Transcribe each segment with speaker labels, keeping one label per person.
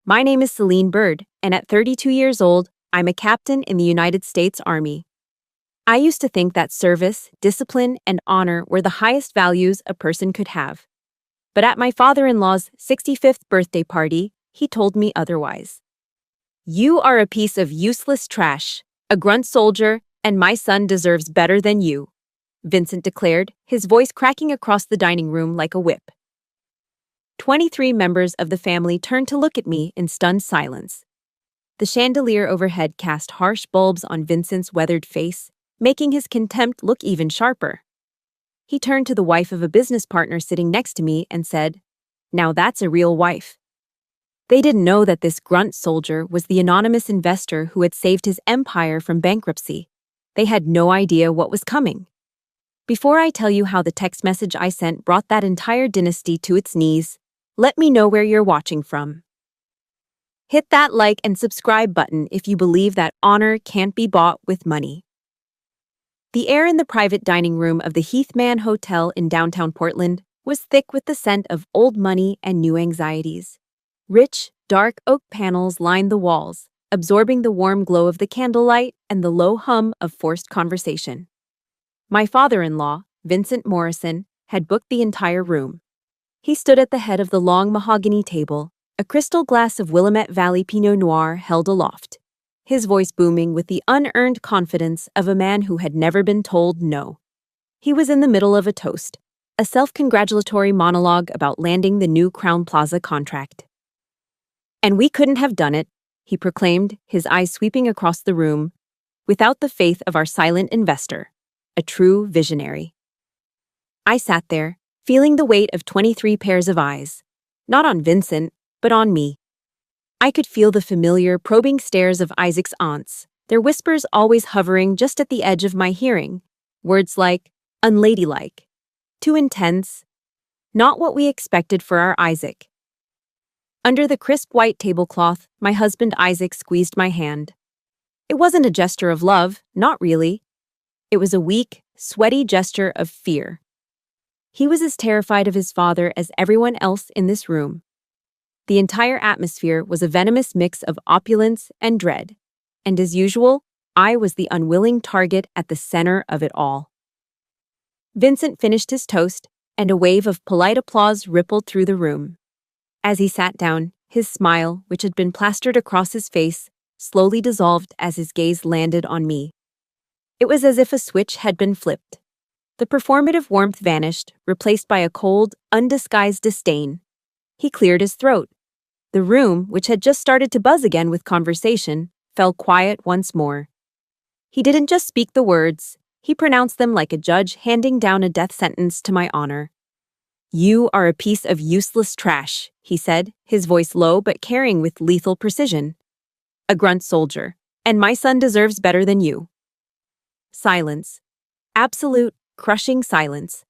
Speaker 1: My name is Celine Bird, and at 32 years old, I'm a captain in the United States Army. I used to think that service, discipline, and honor were the highest values a person could have. But at my father-in-law's 65th birthday party, he told me otherwise. You are a piece of useless trash, a grunt soldier, and my son deserves better than you, Vincent declared, his voice cracking across the dining room like a whip. 23 members of the family turned to look at me in stunned silence. The chandelier overhead cast harsh bulbs on Vincent's weathered face, making his contempt look even sharper. He turned to the wife of a business partner sitting next to me and said, "Now that's a real wife." They didn't know that this grunt soldier was the anonymous investor who had saved his empire from bankruptcy. They had no idea what was coming. Before I tell you how the text message I sent brought that entire dynasty to its knees, let me know where you're watching from. Hit that like and subscribe button if you believe that honor can't be bought with money. The air in the private dining room of the Heathman Hotel in downtown Portland was thick with the scent of old money and new anxieties. Rich, dark oak panels lined the walls, absorbing the warm glow of the candlelight and the low hum of forced conversation. My father-in-law, Vincent Morrison, had booked the entire room. He stood at the head of the long mahogany table, a crystal glass of Willamette Valley Pinot Noir held aloft, his voice booming with the unearned confidence of a man who had never been told no. He was in the middle of a toast, a self-congratulatory monologue about landing the new Crown Plaza contract. "And we couldn't have done it," he proclaimed, his eyes sweeping across the room, "without the faith of our silent investor, a true visionary." I sat there, feeling the weight of 23 pairs of eyes, not on Vincent, but on me. I could feel the familiar, probing stares of Isaac's aunts, their whispers always hovering just at the edge of my hearing, words like, unladylike, too intense, not what we expected for our Isaac. Under the crisp white tablecloth, my husband Isaac squeezed my hand. It wasn't a gesture of love, not really. It was a weak, sweaty gesture of fear. He was as terrified of his father as everyone else in this room. The entire atmosphere was a venomous mix of opulence and dread, and as usual, I was the unwilling target at the center of it all. Vincent finished his toast, and a wave of polite applause rippled through the room. As he sat down, his smile, which had been plastered across his face, slowly dissolved as his gaze landed on me. It was as if a switch had been flipped. The performative warmth vanished, replaced by a cold, undisguised disdain. He cleared his throat. The room, which had just started to buzz again with conversation, fell quiet once more. He didn't just speak the words, he pronounced them like a judge handing down a death sentence to my honor. "You are a piece of useless trash," he said, his voice low but carrying with lethal precision. "A grunt soldier, and my son deserves better than you." Silence. Absolute, crushing silence.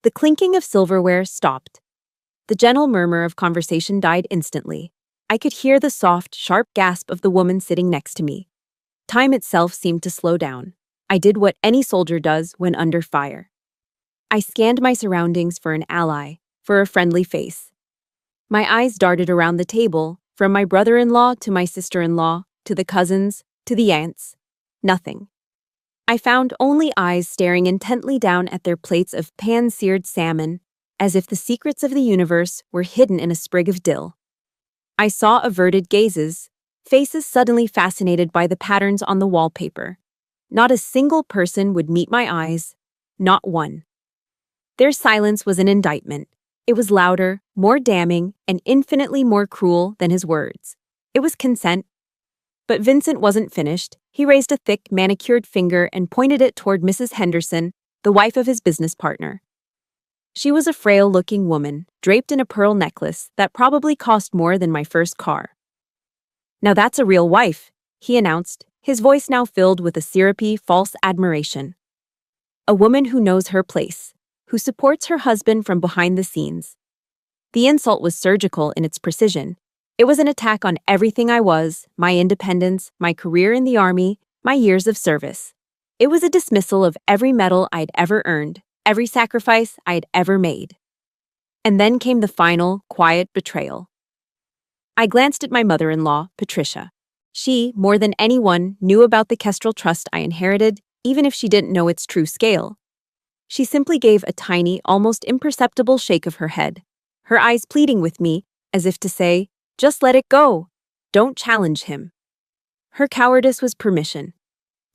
Speaker 1: The clinking of silverware stopped. The gentle murmur of conversation died instantly. I could hear the soft, sharp gasp of the woman sitting next to me. Time itself seemed to slow down. I did what any soldier does when under fire. I scanned my surroundings for an ally, for a friendly face. My eyes darted around the table, from my brother-in-law to my sister-in-law, to the cousins, to the aunts. Nothing. I found only eyes staring intently down at their plates of pan-seared salmon, as if the secrets of the universe were hidden in a sprig of dill. I saw averted gazes, faces suddenly fascinated by the patterns on the wallpaper. Not a single person would meet my eyes, not one. Their silence was an indictment. It was louder, more damning, and infinitely more cruel than his words. It was consent. But Vincent wasn't finished. He raised a thick, manicured finger and pointed it toward Mrs. Henderson, the wife of his business partner. She was a frail-looking woman, draped in a pearl necklace that probably cost more than my first car. "Now that's a real wife," he announced, his voice now filled with a syrupy, false admiration. "A woman who knows her place, who supports her husband from behind the scenes." The insult was surgical in its precision. It was an attack on everything I was, my independence, my career in the Army, my years of service. It was a dismissal of every medal I'd ever earned, every sacrifice I'd ever made. And then came the final, quiet betrayal. I glanced at my mother-in-law, Patricia. She, more than anyone, knew about the Kestrel trust I inherited, even if she didn't know its true scale. She simply gave a tiny, almost imperceptible shake of her head, her eyes pleading with me, as if to say, "Just let it go. Don't challenge him." Her cowardice was permission.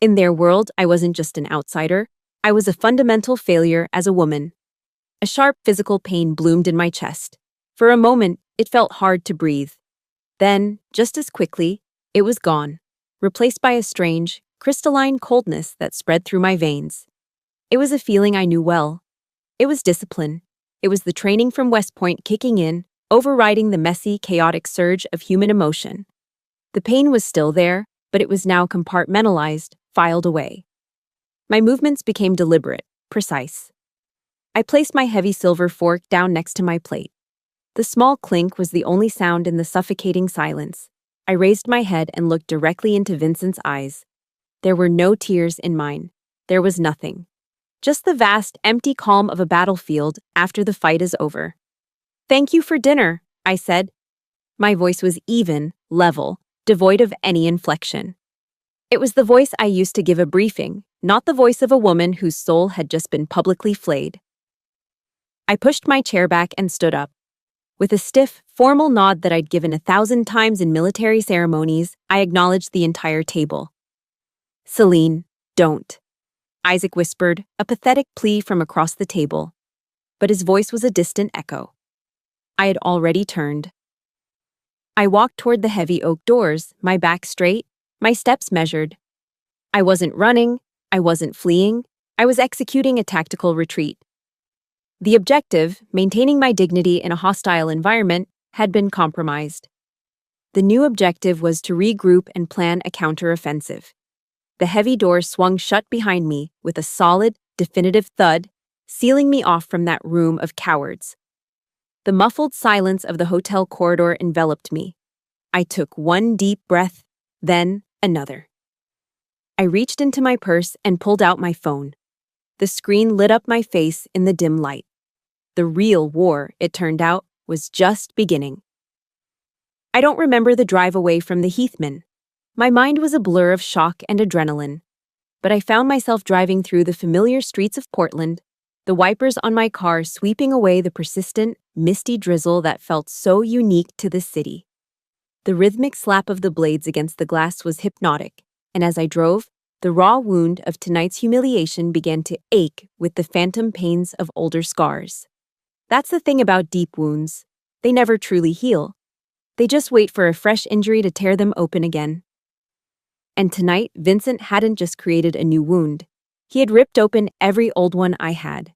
Speaker 1: In their world, I wasn't just an outsider, I was a fundamental failure as a woman. A sharp physical pain bloomed in my chest. For a moment, it felt hard to breathe. Then, just as quickly, it was gone, replaced by a strange, crystalline coldness that spread through my veins. It was a feeling I knew well. It was discipline. It was the training from West Point kicking in, overriding the messy, chaotic surge of human emotion. The pain was still there, but it was now compartmentalized, filed away. My movements became deliberate, precise. I placed my heavy silver fork down next to my plate. The small clink was the only sound in the suffocating silence. I raised my head and looked directly into Vincent's eyes. There were no tears in mine. There was nothing. Just the vast, empty calm of a battlefield after the fight is over. "Thank you for dinner," I said. My voice was even, level, devoid of any inflection. It was the voice I used to give a briefing, not the voice of a woman whose soul had just been publicly flayed. I pushed my chair back and stood up. With a stiff, formal nod that I'd given 1,000 times in military ceremonies, I acknowledged the entire table. "Celine, don't," Isaac whispered, a pathetic plea from across the table. But his voice was a distant echo. I had already turned. I walked toward the heavy oak doors, my back straight, my steps measured. I wasn't running, I wasn't fleeing, I was executing a tactical retreat. The objective, maintaining my dignity in a hostile environment, had been compromised. The new objective was to regroup and plan a counteroffensive. The heavy door swung shut behind me with a solid, definitive thud, sealing me off from that room of cowards. The muffled silence of the hotel corridor enveloped me. I took one deep breath, then another. I reached into my purse and pulled out my phone. The screen lit up my face in the dim light. The real war, it turned out, was just beginning. I don't remember the drive away from the Heathman. My mind was a blur of shock and adrenaline. But I found myself driving through the familiar streets of Portland, the wipers on my car sweeping away the persistent, misty drizzle that felt so unique to the city. The rhythmic slap of the blades against the glass was hypnotic, and as I drove, the raw wound of tonight's humiliation began to ache with the phantom pains of older scars. That's the thing about deep wounds. They never truly heal. They just wait for a fresh injury to tear them open again. And tonight, Vincent hadn't just created a new wound. He had ripped open every old one I had.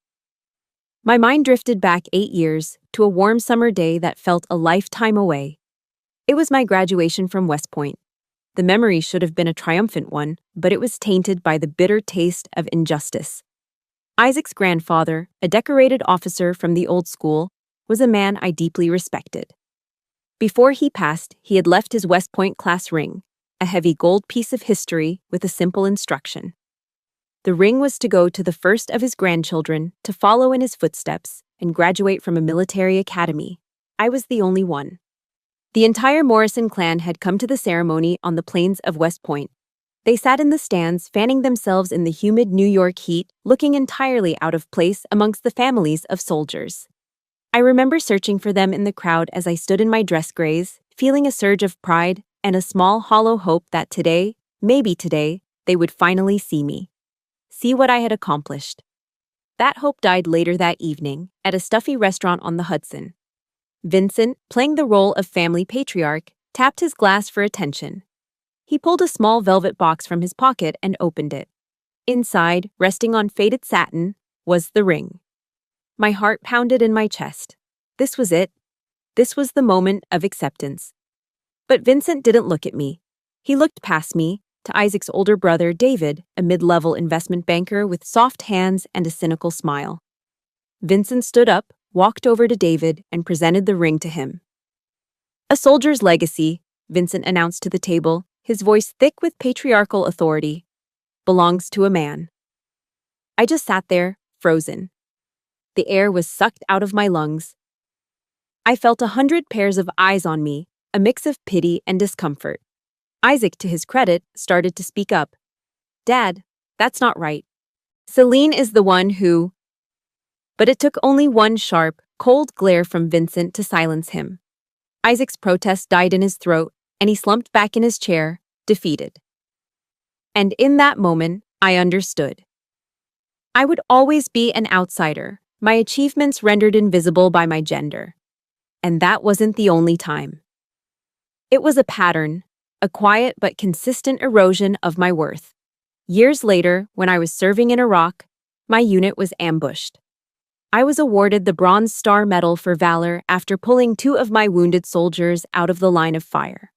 Speaker 1: My mind drifted back 8 years to a warm summer day that felt a lifetime away. It was my graduation from West Point. The memory should have been a triumphant one, but it was tainted by the bitter taste of injustice. Isaac's grandfather, a decorated officer from the old school, was a man I deeply respected. Before he passed, he had left his West Point class ring, a heavy gold piece of history with a simple instruction. The ring was to go to the first of his grandchildren to follow in his footsteps and graduate from a military academy. I was the only one. The entire Morrison clan had come to the ceremony on the plains of West Point. They sat in the stands, fanning themselves in the humid New York heat, looking entirely out of place amongst the families of soldiers. I remember searching for them in the crowd as I stood in my dress grays, feeling a surge of pride and a small hollow hope that today, maybe today, they would finally see me. See what I had accomplished. That hope died later that evening, at a stuffy restaurant on the Hudson. Vincent, playing the role of family patriarch, tapped his glass for attention. He pulled a small velvet box from his pocket and opened it. Inside, resting on faded satin, was the ring. My heart pounded in my chest. This was it. This was the moment of acceptance. But Vincent didn't look at me. He looked past me, to Isaac's older brother, David, a mid-level investment banker with soft hands and a cynical smile. Vincent stood up, walked over to David, and presented the ring to him. "A soldier's legacy," Vincent announced to the table, his voice thick with patriarchal authority, "belongs to a man." I just sat there, frozen. The air was sucked out of my lungs. I felt 100 pairs of eyes on me, a mix of pity and discomfort. Isaac, to his credit, started to speak up. Dad, that's not right. Celine is the one who... But it took only one sharp, cold glare from Vincent to silence him. Isaac's protest died in his throat, and he slumped back in his chair, defeated. And in that moment, I understood. I would always be an outsider, my achievements rendered invisible by my gender. And that wasn't the only time. It was a pattern, a quiet but consistent erosion of my worth. Years later, when I was serving in Iraq, my unit was ambushed. I was awarded the Bronze Star Medal for valor after pulling 2 of my wounded soldiers out of the line of fire.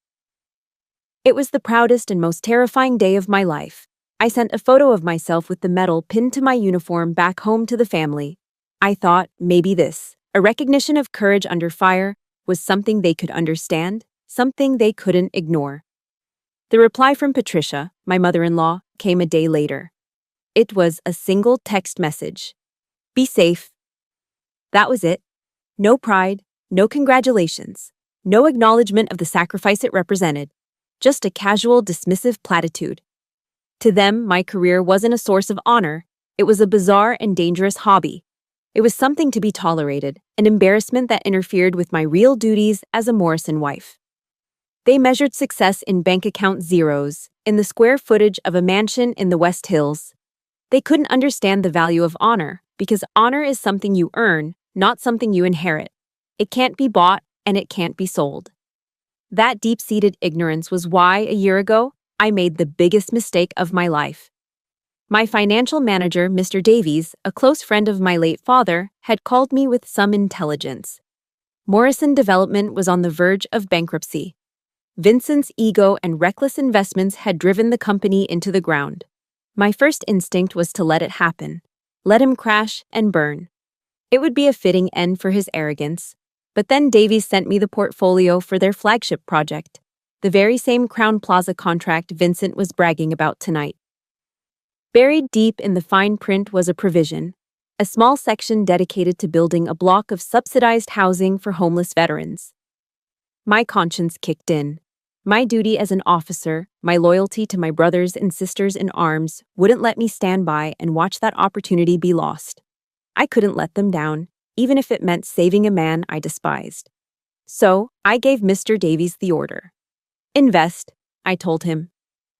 Speaker 1: It was the proudest and most terrifying day of my life. I sent a photo of myself with the medal pinned to my uniform back home to the family. I thought maybe this, a recognition of courage under fire, was something they could understand, something they couldn't ignore. The reply from Patricia, my mother-in-law, came a day later. It was a single text message. Be safe. That was it. No pride, no congratulations, no acknowledgement of the sacrifice it represented. Just a casual, dismissive platitude. To them, my career wasn't a source of honor. It was a bizarre and dangerous hobby. It was something to be tolerated, an embarrassment that interfered with my real duties as a Morrison wife. They measured success in bank account zeros, in the square footage of a mansion in the West Hills. They couldn't understand the value of honor, because honor is something you earn, not something you inherit. It can't be bought, and it can't be sold. That deep-seated ignorance was why, a year ago, I made the biggest mistake of my life. My financial manager, Mr. Davies, a close friend of my late father, had called me with some intelligence. Morrison Development was on the verge of bankruptcy. Vincent's ego and reckless investments had driven the company into the ground. My first instinct was to let it happen. Let him crash and burn. It would be a fitting end for his arrogance. But then Davies sent me the portfolio for their flagship project, the very same Crown Plaza contract Vincent was bragging about tonight. Buried deep in the fine print was a provision, a small section dedicated to building a block of subsidized housing for homeless veterans. My conscience kicked in. My duty as an officer, my loyalty to my brothers and sisters in arms, wouldn't let me stand by and watch that opportunity be lost. I couldn't let them down, even if it meant saving a man I despised. So, I gave Mr. Davies the order. Invest, I told him.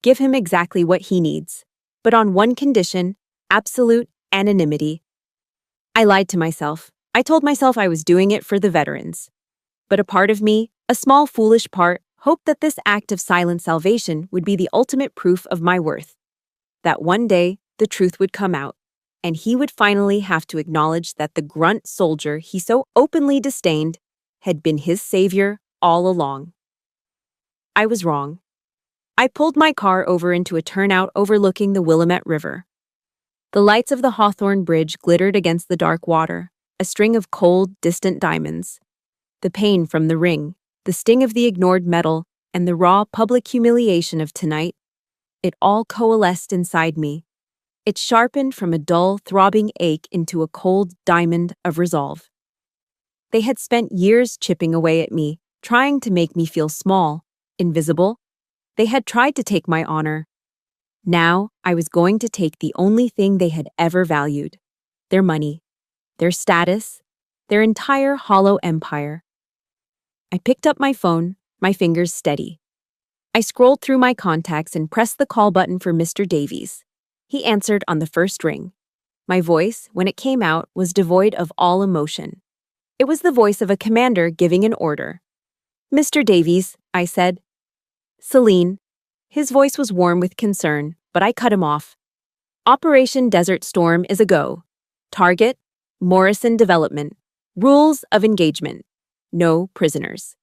Speaker 1: Give him exactly what he needs. But on one condition, absolute anonymity. I lied to myself. I told myself I was doing it for the veterans. But a part of me, a small foolish part, hoped that this act of silent salvation would be the ultimate proof of my worth. That one day, the truth would come out, and he would finally have to acknowledge that the grunt soldier he so openly disdained had been his savior all along. I was wrong. I pulled my car over into a turnout overlooking the Willamette River. The lights of the Hawthorne Bridge glittered against the dark water, a string of cold, distant diamonds. The pain from the ring, the sting of the ignored medal, and the raw public humiliation of tonight, it all coalesced inside me. It sharpened from a dull, throbbing ache into a cold diamond of resolve. They had spent years chipping away at me, trying to make me feel small, invisible. They had tried to take my honor. Now, I was going to take the only thing they had ever valued: their money, their status, their entire hollow empire. I picked up my phone, my fingers steady. I scrolled through my contacts and pressed the call button for Mr. Davies. He answered on the first ring. My voice, when it came out, was devoid of all emotion. It was the voice of a commander giving an order. "Mr. Davies," I said. "Celine." His voice was warm with concern, but I cut him off. "Operation Desert Storm is a go. Target, Morrison Development. Rules of engagement. No prisoners."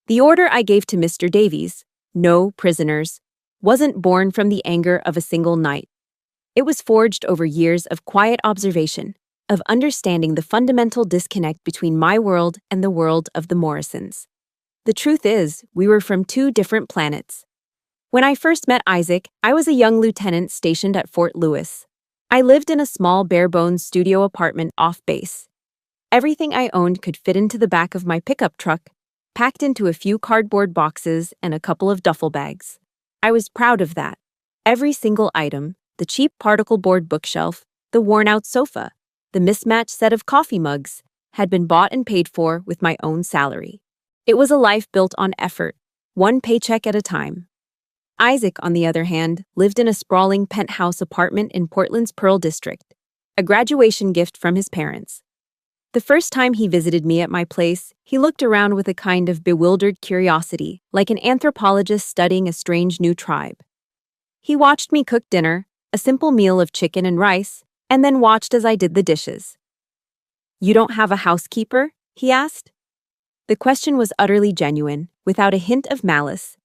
Speaker 1: The order I gave to Mr. Davies, "No prisoners," wasn't born from the anger of a single night. It was forged over years of quiet observation, of understanding the fundamental disconnect between my world and the world of the Morrisons. The truth is, we were from 2 different planets. When I first met Isaac, I was a young lieutenant stationed at Fort Lewis. I lived in a small, bare-bones studio apartment off base. Everything I owned could fit into the back of my pickup truck. packed into a few cardboard boxes and a couple of duffel bags. I was proud of that. Every single item, the cheap particle board bookshelf, the worn-out sofa, the mismatched set of coffee mugs, had been bought and paid for with my own salary. It was a life built on effort, one paycheck at a time. Isaac, on the other hand, lived in a sprawling penthouse apartment in Portland's Pearl District, a graduation gift from his parents. The first time he visited me at my place, he looked around with a kind of bewildered curiosity, like an anthropologist studying a strange new tribe. He watched me cook dinner, a simple meal of chicken and rice, and then watched as I did the dishes. "You don't have a housekeeper?" he asked. The question was utterly genuine, without a hint of malice.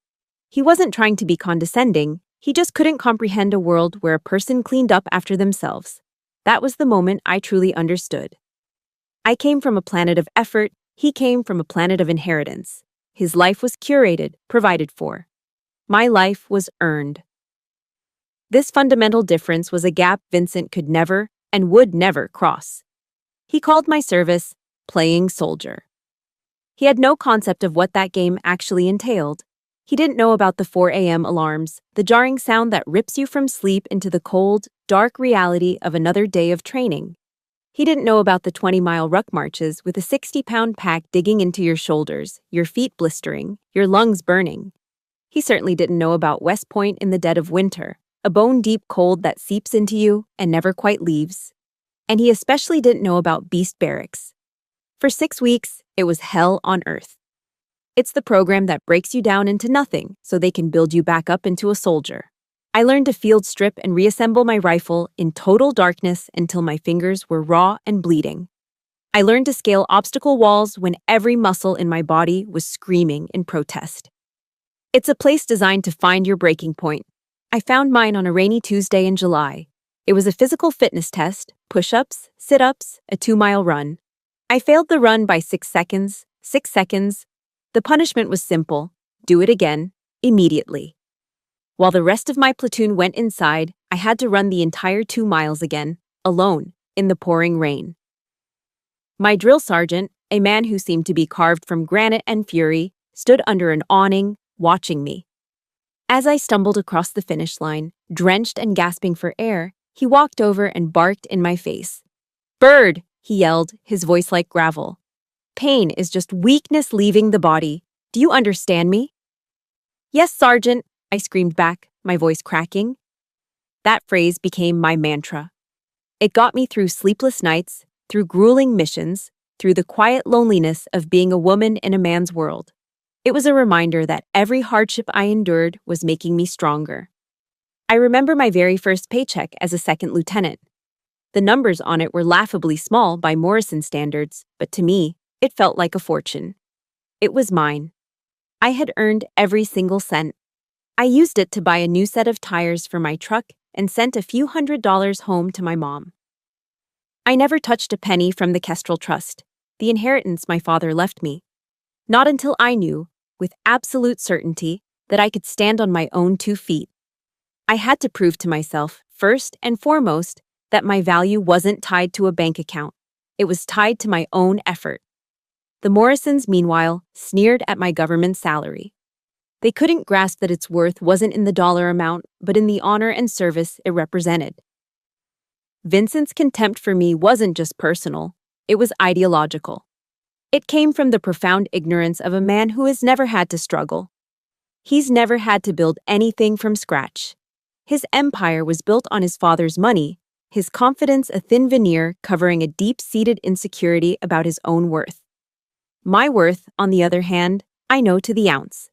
Speaker 1: He wasn't trying to be condescending, he just couldn't comprehend a world where a person cleaned up after themselves. That was the moment I truly understood. I came from a planet of effort, he came from a planet of inheritance. His life was curated, provided for. My life was earned. This fundamental difference was a gap Vincent could never and would never cross. He called my service playing soldier. He had no concept of what that game actually entailed. He didn't know about the 4 a.m. alarms, the jarring sound that rips you from sleep into the cold, dark reality of another day of training. He didn't know about the 20-mile ruck marches with a 60-pound pack digging into your shoulders, your feet blistering, your lungs burning. He certainly didn't know about West Point in the dead of winter, a bone-deep cold that seeps into you and never quite leaves. And he especially didn't know about Beast Barracks. For 6 weeks, it was hell on earth. It's the program that breaks you down into nothing so they can build you back up into a soldier. I learned to field strip and reassemble my rifle in total darkness until my fingers were raw and bleeding. I learned to scale obstacle walls when every muscle in my body was screaming in protest. It's a place designed to find your breaking point. I found mine on a rainy Tuesday in July. It was a physical fitness test, push-ups, sit-ups, a 2-mile run. I failed the run by 6 seconds. 6 seconds. The punishment was simple: do it again, immediately. While the rest of my platoon went inside, I had to run the entire 2 miles again, alone, in the pouring rain. My drill sergeant, a man who seemed to be carved from granite and fury, stood under an awning, watching me. As I stumbled across the finish line, drenched and gasping for air, he walked over and barked in my face. "Bird!" he yelled, his voice like gravel. "Pain is just weakness leaving the body. Do you understand me?" "Yes, Sergeant," I screamed back, my voice cracking. That phrase became my mantra. It got me through sleepless nights, through grueling missions, through the quiet loneliness of being a woman in a man's world. It was a reminder that every hardship I endured was making me stronger. I remember my very first paycheck as a second lieutenant. The numbers on it were laughably small by Morrison standards, but to me, it felt like a fortune. It was mine. I had earned every single cent. I used it to buy a new set of tires for my truck and sent a few $100s home to my mom. I never touched a penny from the Kestrel Trust, the inheritance my father left me. Not until I knew, with absolute certainty, that I could stand on my own 2 feet. I had to prove to myself, first and foremost, that my value wasn't tied to a bank account. It was tied to my own effort. The Morrisons, meanwhile, sneered at my government salary. They couldn't grasp that its worth wasn't in the dollar amount, but in the honor and service it represented. Vincent's contempt for me wasn't just personal, it was ideological. It came from the profound ignorance of a man who has never had to struggle. He's never had to build anything from scratch. His empire was built on his father's money, his confidence a thin veneer covering a deep-seated insecurity about his own worth. My worth, on the other hand, I know to the ounce.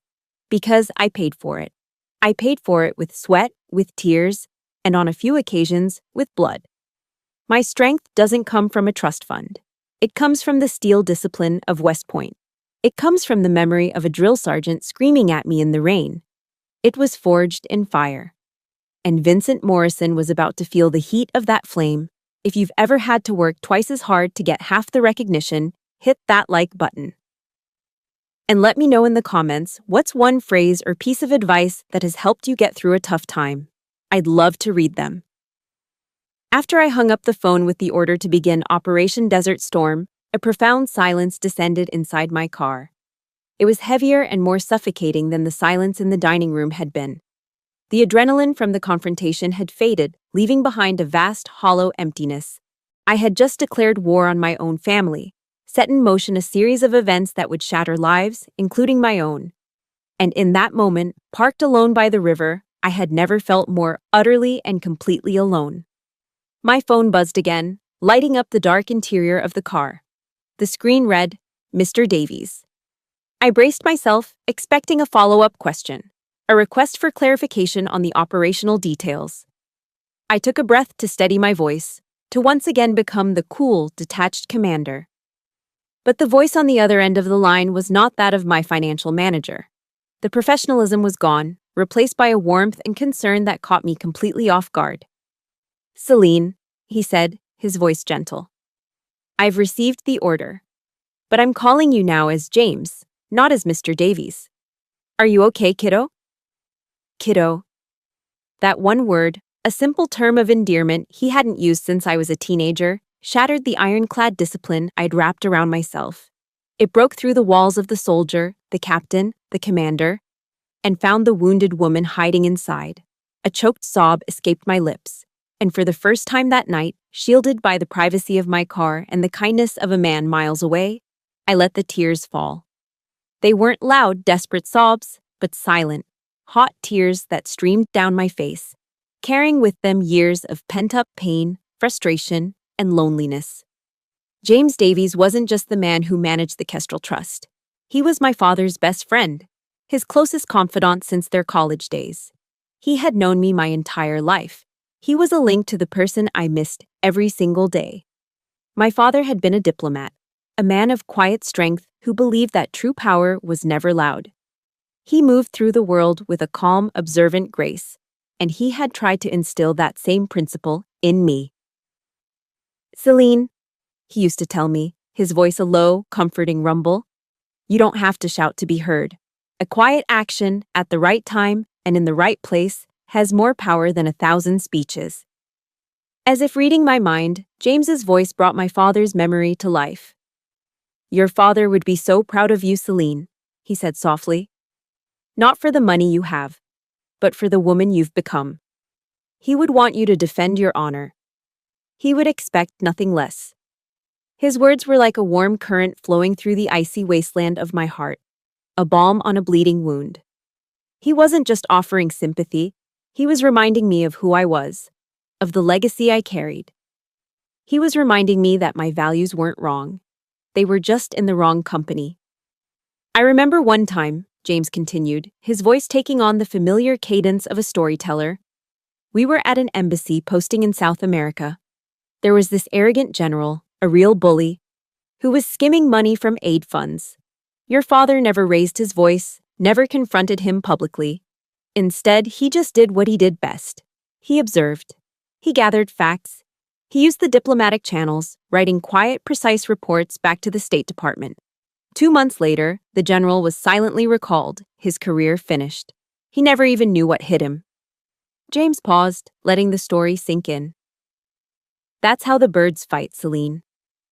Speaker 1: Because I paid for it. I paid for it with sweat, with tears, and on a few occasions, with blood. My strength doesn't come from a trust fund. It comes from the steel discipline of West Point. It comes from the memory of a drill sergeant screaming at me in the rain. It was forged in fire. And Vincent Morrison was about to feel the heat of that flame. If you've ever had to work twice as hard to get half the recognition, hit that like button. And let me know in the comments what's one phrase or piece of advice that has helped you get through a tough time. I'd love to read them. After I hung up the phone with the order to begin Operation Desert Storm, a profound silence descended inside my car. It was heavier and more suffocating than the silence in the dining room had been. The adrenaline from the confrontation had faded, leaving behind a vast, hollow emptiness. I had just declared war on my own family, set in motion a series of events that would shatter lives, including my own. And in that moment, parked alone by the river, I had never felt more utterly and completely alone. My phone buzzed again, lighting up the dark interior of the car. The screen read, Mr. Davies. I braced myself, expecting a follow-up question, a request for clarification on the operational details. I took a breath to steady my voice, to once again become the cool, detached commander. But the voice on the other end of the line was not that of my financial manager. The professionalism was gone, replaced by a warmth and concern that caught me completely off guard. Celine, he said, his voice gentle. I've received the order. But I'm calling you now as James, not as Mr. Davies. Are you okay, kiddo? Kiddo. That one word, a simple term of endearment he hadn't used since I was a teenager, shattered the ironclad discipline I'd wrapped around myself. It broke through the walls of the soldier, the captain, the commander, and found the wounded woman hiding inside. A choked sob escaped my lips, and for the first time that night, shielded by the privacy of my car and the kindness of a man miles away, I let the tears fall. They weren't loud, desperate sobs, but silent, hot tears that streamed down my face, carrying with them years of pent-up pain, frustration, and loneliness. James Davies wasn't just the man who managed the Kestrel Trust. He was my father's best friend, his closest confidant since their college days. He had known me my entire life. He was a link to the person I missed every single day. My father had been a diplomat, a man of quiet strength who believed that true power was never loud. He moved through the world with a calm, observant grace, and he had tried to instill that same principle in me. Celine, he used to tell me, his voice a low, comforting rumble. You don't have to shout to be heard. A quiet action at the right time and in the right place has more power than 1,000 speeches. As if reading my mind, James's voice brought my father's memory to life. Your father would be so proud of you, Celine, he said softly. Not for the money you have, but for the woman you've become. He would want you to defend your honor. He would expect nothing less. His words were like a warm current flowing through the icy wasteland of my heart, a balm on a bleeding wound. He wasn't just offering sympathy, he was reminding me of who I was, of the legacy I carried. He was reminding me that my values weren't wrong. They were just in the wrong company. I remember one time, James continued, his voice taking on the familiar cadence of a storyteller. We were at an embassy posting in South America. There was this arrogant general, a real bully, who was skimming money from aid funds. Your father never raised his voice, never confronted him publicly. Instead, he just did what he did best. He observed. He gathered facts. He used the diplomatic channels, writing quiet, precise reports back to the State Department. 2 months later, the general was silently recalled, his career finished. He never even knew what hit him. James paused, letting the story sink in. That's how the birds fight, Celine.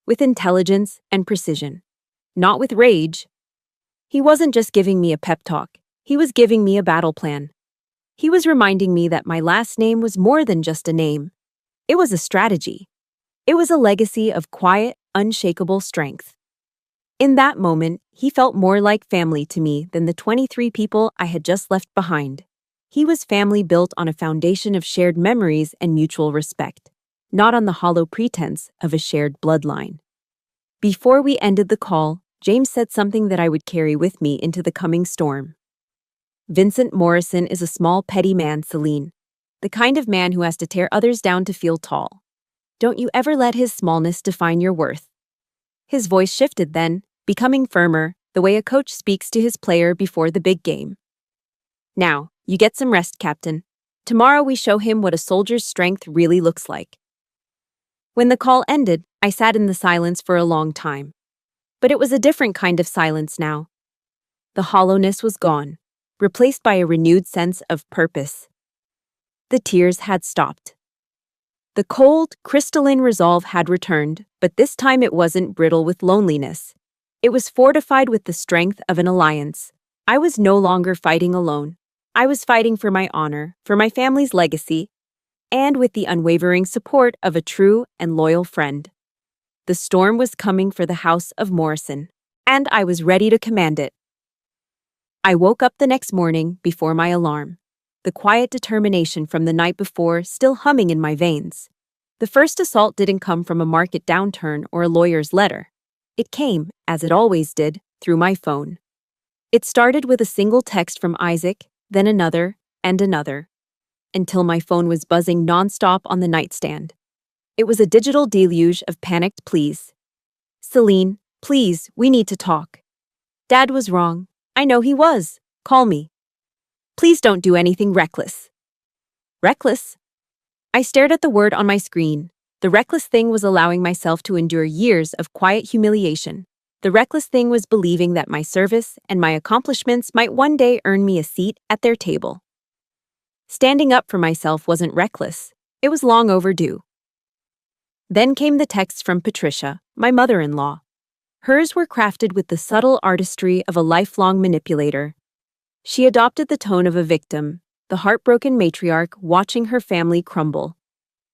Speaker 1: With intelligence and precision. Not with rage. He wasn't just giving me a pep talk. He was giving me a battle plan. He was reminding me that my last name was more than just a name. It was a strategy. It was a legacy of quiet, unshakable strength. In that moment, he felt more like family to me than the 23 people I had just left behind. He was family built on a foundation of shared memories and mutual respect, not on the hollow pretense of a shared bloodline. Before we ended the call, James said something that I would carry with me into the coming storm. Vincent Morrison is a small, petty man, Celine. The kind of man who has to tear others down to feel tall. Don't you ever let his smallness define your worth. His voice shifted then, becoming firmer, the way a coach speaks to his player before the big game. Now, you get some rest, Captain. Tomorrow we show him what a soldier's strength really looks like. When the call ended, I sat in the silence for a long time. But it was a different kind of silence now. The hollowness was gone, replaced by a renewed sense of purpose. The tears had stopped. The cold, crystalline resolve had returned, but this time it wasn't brittle with loneliness. It was fortified with the strength of an alliance. I was no longer fighting alone. I was fighting for my honor, for my family's legacy, and with the unwavering support of a true and loyal friend. The storm was coming for the House of Morrison, and I was ready to command it. I woke up the next morning before my alarm, the quiet determination from the night before still humming in my veins. The first assault didn't come from a market downturn or a lawyer's letter. It came, as it always did, through my phone. It started with a single text from Isaac, then another, and another, until my phone was buzzing nonstop on the nightstand. It was a digital deluge of panicked pleas. "Celine, please, we need to talk. Dad was wrong. I know he was. Call me. Please don't do anything reckless." Reckless? I stared at the word on my screen. The reckless thing was allowing myself to endure years of quiet humiliation. The reckless thing was believing that my service and my accomplishments might one day earn me a seat at their table. Standing up for myself wasn't reckless. It was long overdue. Then came the texts from Patricia, my mother-in-law. Hers were crafted with the subtle artistry of a lifelong manipulator. She adopted the tone of a victim, the heartbroken matriarch watching her family crumble.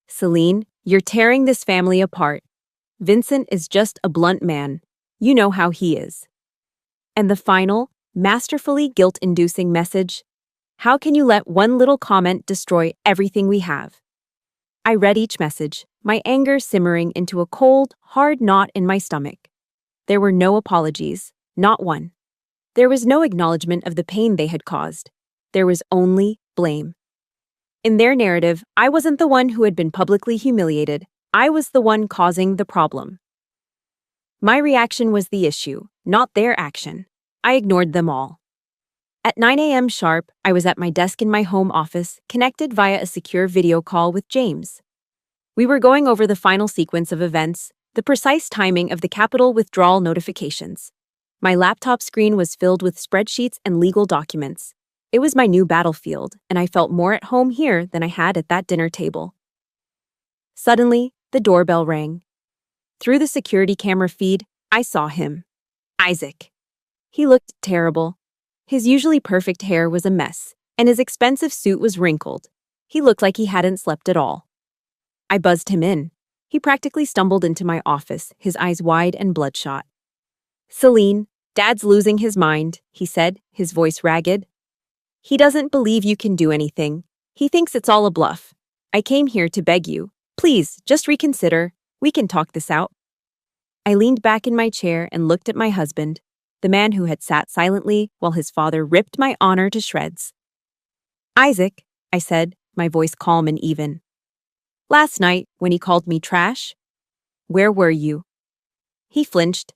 Speaker 1: "Celine, you're tearing this family apart. Vincent is just a blunt man. You know how he is." And the final, masterfully guilt-inducing message: "How can you let one little comment destroy everything we have?" I read each message, my anger simmering into a cold, hard knot in my stomach. There were no apologies, not one. There was no acknowledgement of the pain they had caused. There was only blame. In their narrative, I wasn't the one who had been publicly humiliated. I was the one causing the problem. My reaction was the issue, not their action. I ignored them all. At 9 a.m. sharp, I was at my desk in my home office, connected via a secure video call with James. We were going over the final sequence of events, the precise timing of the capital withdrawal notifications. My laptop screen was filled with spreadsheets and legal documents. It was my new battlefield, and I felt more at home here than I had at that dinner table. Suddenly, the doorbell rang. Through the security camera feed, I saw him. Isaac. He looked terrible. His usually perfect hair was a mess, and his expensive suit was wrinkled. He looked like he hadn't slept at all. I buzzed him in. He practically stumbled into my office, his eyes wide and bloodshot. "Celine, Dad's losing his mind," he said, his voice ragged. "He doesn't believe you can do anything. He thinks it's all a bluff. I came here to beg you. Please, just reconsider. We can talk this out." I leaned back in my chair and looked at my husband, the man who had sat silently while his father ripped my honor to shreds. "Isaac," I said, my voice calm and even. "Last night, when he called me trash, where were you?" He flinched.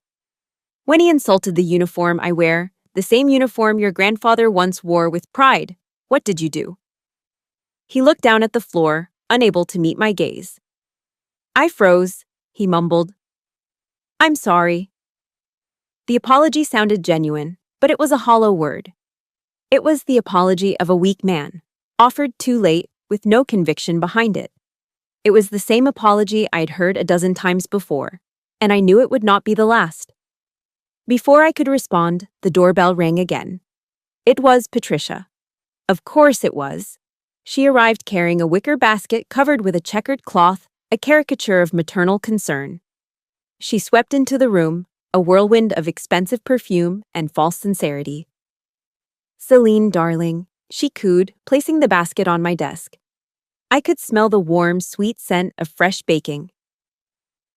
Speaker 1: "When he insulted the uniform I wear, the same uniform your grandfather once wore with pride, what did you do?" He looked down at the floor, unable to meet my gaze. "I froze," he mumbled. "I'm sorry." The apology sounded genuine, but it was a hollow word. It was the apology of a weak man, offered too late, with no conviction behind it. It was the same apology I'd heard a dozen times before, and I knew it would not be the last. Before I could respond, the doorbell rang again. It was Patricia. Of course it was. She arrived carrying a wicker basket covered with a checkered cloth, a caricature of maternal concern. She swept into the room, a whirlwind of expensive perfume and false sincerity. "Celine, darling," she cooed, placing the basket on my desk. I could smell the warm, sweet scent of fresh baking.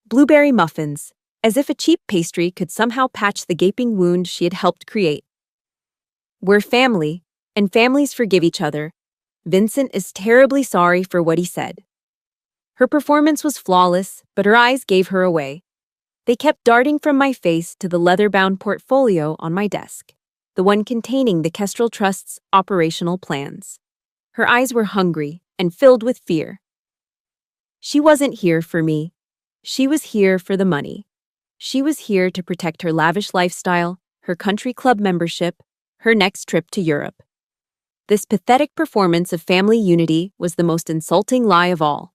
Speaker 1: Blueberry muffins, as if a cheap pastry could somehow patch the gaping wound she had helped create. "We're family, and families forgive each other. Vincent is terribly sorry for what he said." Her performance was flawless, but her eyes gave her away. They kept darting from my face to the leather-bound portfolio on my desk, the one containing the Kestrel Trust's operational plans. Her eyes were hungry and filled with fear. She wasn't here for me. She was here for the money. She was here to protect her lavish lifestyle, her country club membership, her next trip to Europe. This pathetic performance of family unity was the most insulting lie of all.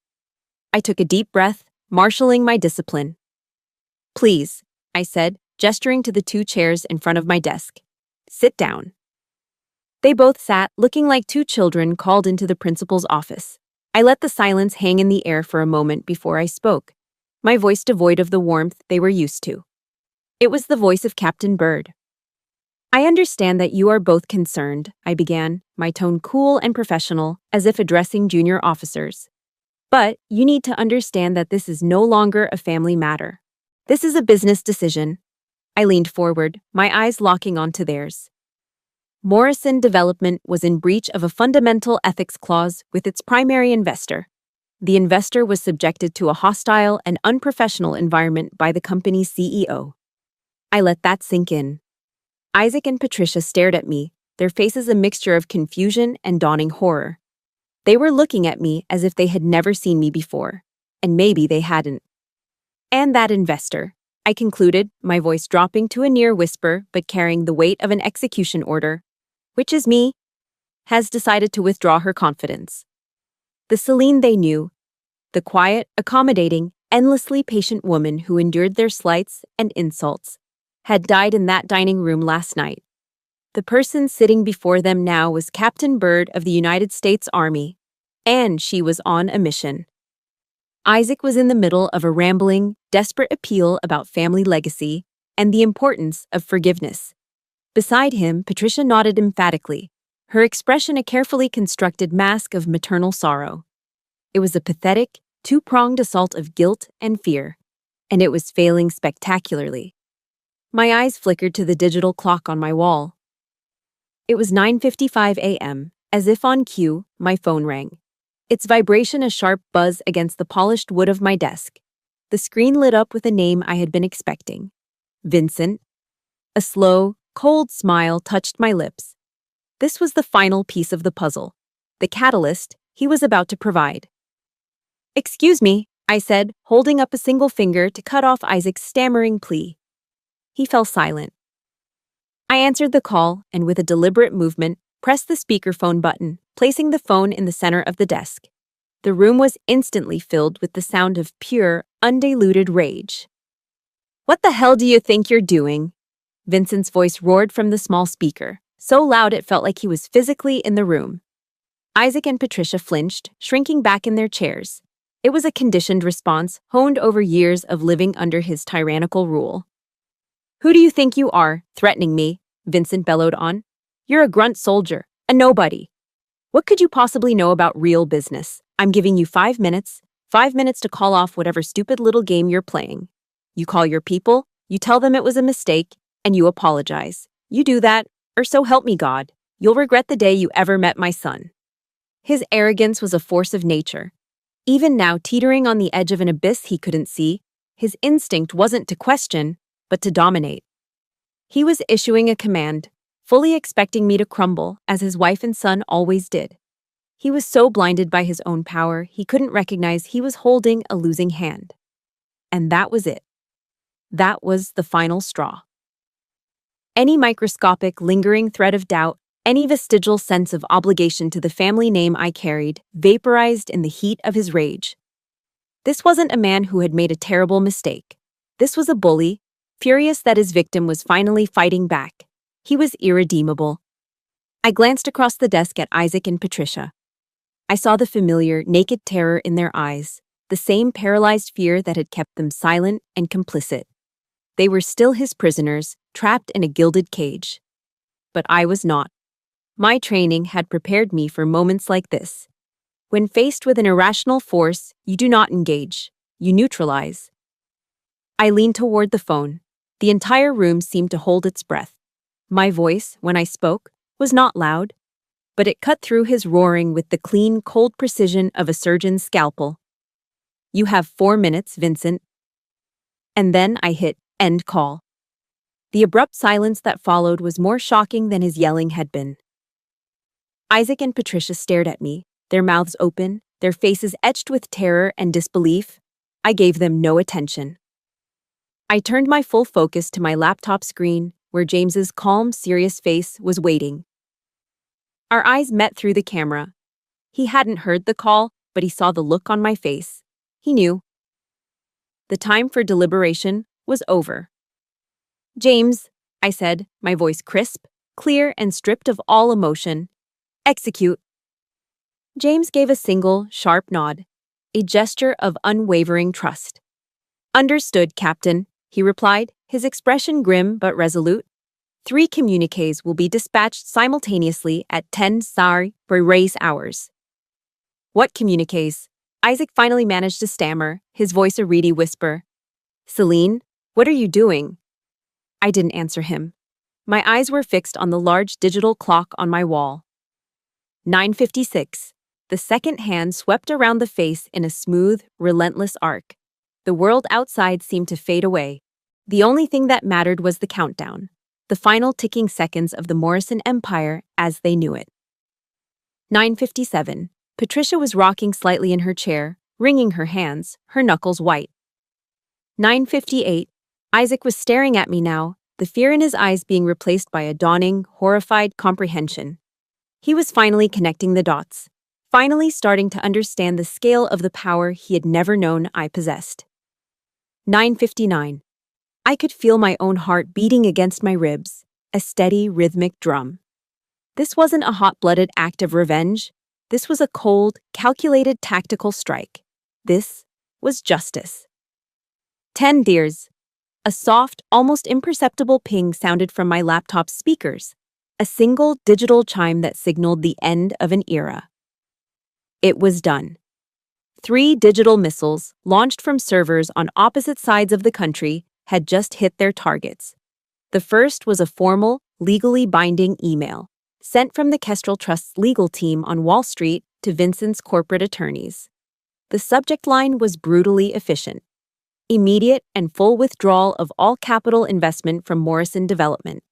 Speaker 1: I took a deep breath, marshaling my discipline. "Please," I said, gesturing to the two chairs in front of my desk. Sit down. They both sat, looking like two children called into the principal's office. I let the silence hang in the air for a moment before I spoke, my voice devoid of the warmth they were used to. It was the voice of Captain Bird. I understand that you are both concerned, I began, my tone cool and professional, as if addressing junior officers. But you need to understand that this is no longer a family matter. This is a business decision. I leaned forward, my eyes locking onto theirs. Morrison Development was in breach of a fundamental ethics clause with its primary investor. The investor was subjected to a hostile and unprofessional environment by the company's CEO. I let that sink in. Isaac and Patricia stared at me, their faces a mixture of confusion and dawning horror. They were looking at me as if they had never seen me before, and maybe they hadn't. And that investor, I concluded, my voice dropping to a near whisper but carrying the weight of an execution order, which is me, has decided to withdraw her confidence. The Celine they knew, the quiet, accommodating, endlessly patient woman who endured their slights and insults, had died in that dining room last night. The person sitting before them now was Captain Bird of the United States Army, and she was on a mission. Isaac was in the middle of a rambling, desperate appeal about family legacy and the importance of forgiveness. Beside him, Patricia nodded emphatically, her expression a carefully constructed mask of maternal sorrow. It was a pathetic, two-pronged assault of guilt and fear, and it was failing spectacularly. My eyes flickered to the digital clock on my wall. It was 9:55 a.m., as if on cue, my phone rang. Its vibration a sharp buzz against the polished wood of my desk. The screen lit up with a name I had been expecting. Vincent. A slow, cold smile touched my lips. This was the final piece of the puzzle, the catalyst he was about to provide. "Excuse me," I said, holding up a single finger to cut off Isaac's stammering plea. He fell silent. I answered the call and, with a deliberate movement, pressed the speakerphone button, placing the phone in the center of the desk. The room was instantly filled with the sound of pure, undiluted rage. "What the hell do you think you're doing?" Vincent's voice roared from the small speaker, so loud it felt like he was physically in the room. Isaac and Patricia flinched, shrinking back in their chairs. It was a conditioned response, honed over years of living under his tyrannical rule. "Who do you think you are, threatening me?" Vincent bellowed on. "You're a grunt soldier, a nobody. What could you possibly know about real business? I'm giving you 5 minutes, 5 minutes to call off whatever stupid little game you're playing. You call your people, you tell them it was a mistake, and you apologize. You do that, or so help me God, you'll regret the day you ever met my son." His arrogance was a force of nature. Even now, teetering on the edge of an abyss he couldn't see, his instinct wasn't to question, but to dominate. He was issuing a command, fully expecting me to crumble, as his wife and son always did. He was so blinded by his own power, he couldn't recognize he was holding a losing hand. And that was it. That was the final straw. Any microscopic, lingering thread of doubt, any vestigial sense of obligation to the family name I carried, vaporized in the heat of his rage. This wasn't a man who had made a terrible mistake. This was a bully, furious that his victim was finally fighting back. He was irredeemable. I glanced across the desk at Isaac and Patricia. I saw the familiar, naked terror in their eyes, the same paralyzed fear that had kept them silent and complicit. They were still his prisoners, trapped in a gilded cage. But I was not. My training had prepared me for moments like this. When faced with an irrational force, you do not engage, you neutralize. I leaned toward the phone. The entire room seemed to hold its breath. My voice, when I spoke, was not loud, but it cut through his roaring with the clean, cold precision of a surgeon's scalpel. "You have 4 minutes, Vincent." And then I hit end call. The abrupt silence that followed was more shocking than his yelling had been. Isaac and Patricia stared at me, their mouths open, their faces etched with terror and disbelief. I gave them no attention. I turned my full focus to my laptop screen, where James's calm, serious face was waiting. Our eyes met through the camera. He hadn't heard the call, but he saw the look on my face. He knew. The time for deliberation was over. James, I said, my voice crisp, clear, and stripped of all emotion. Execute. James gave a single, sharp nod, a gesture of unwavering trust. Understood, Captain, he replied, his expression grim but resolute. 3 communiques will be dispatched simultaneously at 10 SAR for race hours. What communiques? Isaac finally managed to stammer, his voice a reedy whisper. Celine, what are you doing? I didn't answer him. My eyes were fixed on the large digital clock on my wall. 9:56. The second hand swept around the face in a smooth, relentless arc. The world outside seemed to fade away. The only thing that mattered was the countdown, the final ticking seconds of the Morrison Empire as they knew it. 9:57. Patricia was rocking slightly in her chair, wringing her hands, her knuckles white. 9:58. Isaac was staring at me now, the fear in his eyes being replaced by a dawning, horrified comprehension. He was finally connecting the dots, finally starting to understand the scale of the power he had never known I possessed. 9:59. I could feel my own heart beating against my ribs, a steady, rhythmic drum. This wasn't a hot-blooded act of revenge. This was a cold, calculated tactical strike. This was justice. 10 dears. A soft, almost imperceptible ping sounded from my laptop's speakers, a single digital chime that signaled the end of an era. It was done. 3 digital missiles, launched from servers on opposite sides of the country, had just hit their targets. The first was a formal, legally binding email, sent from the Kestrel Trust's legal team on Wall Street to Vincent's corporate attorneys. The subject line was brutally efficient. Immediate and full withdrawal of all capital investment from Morrison Development.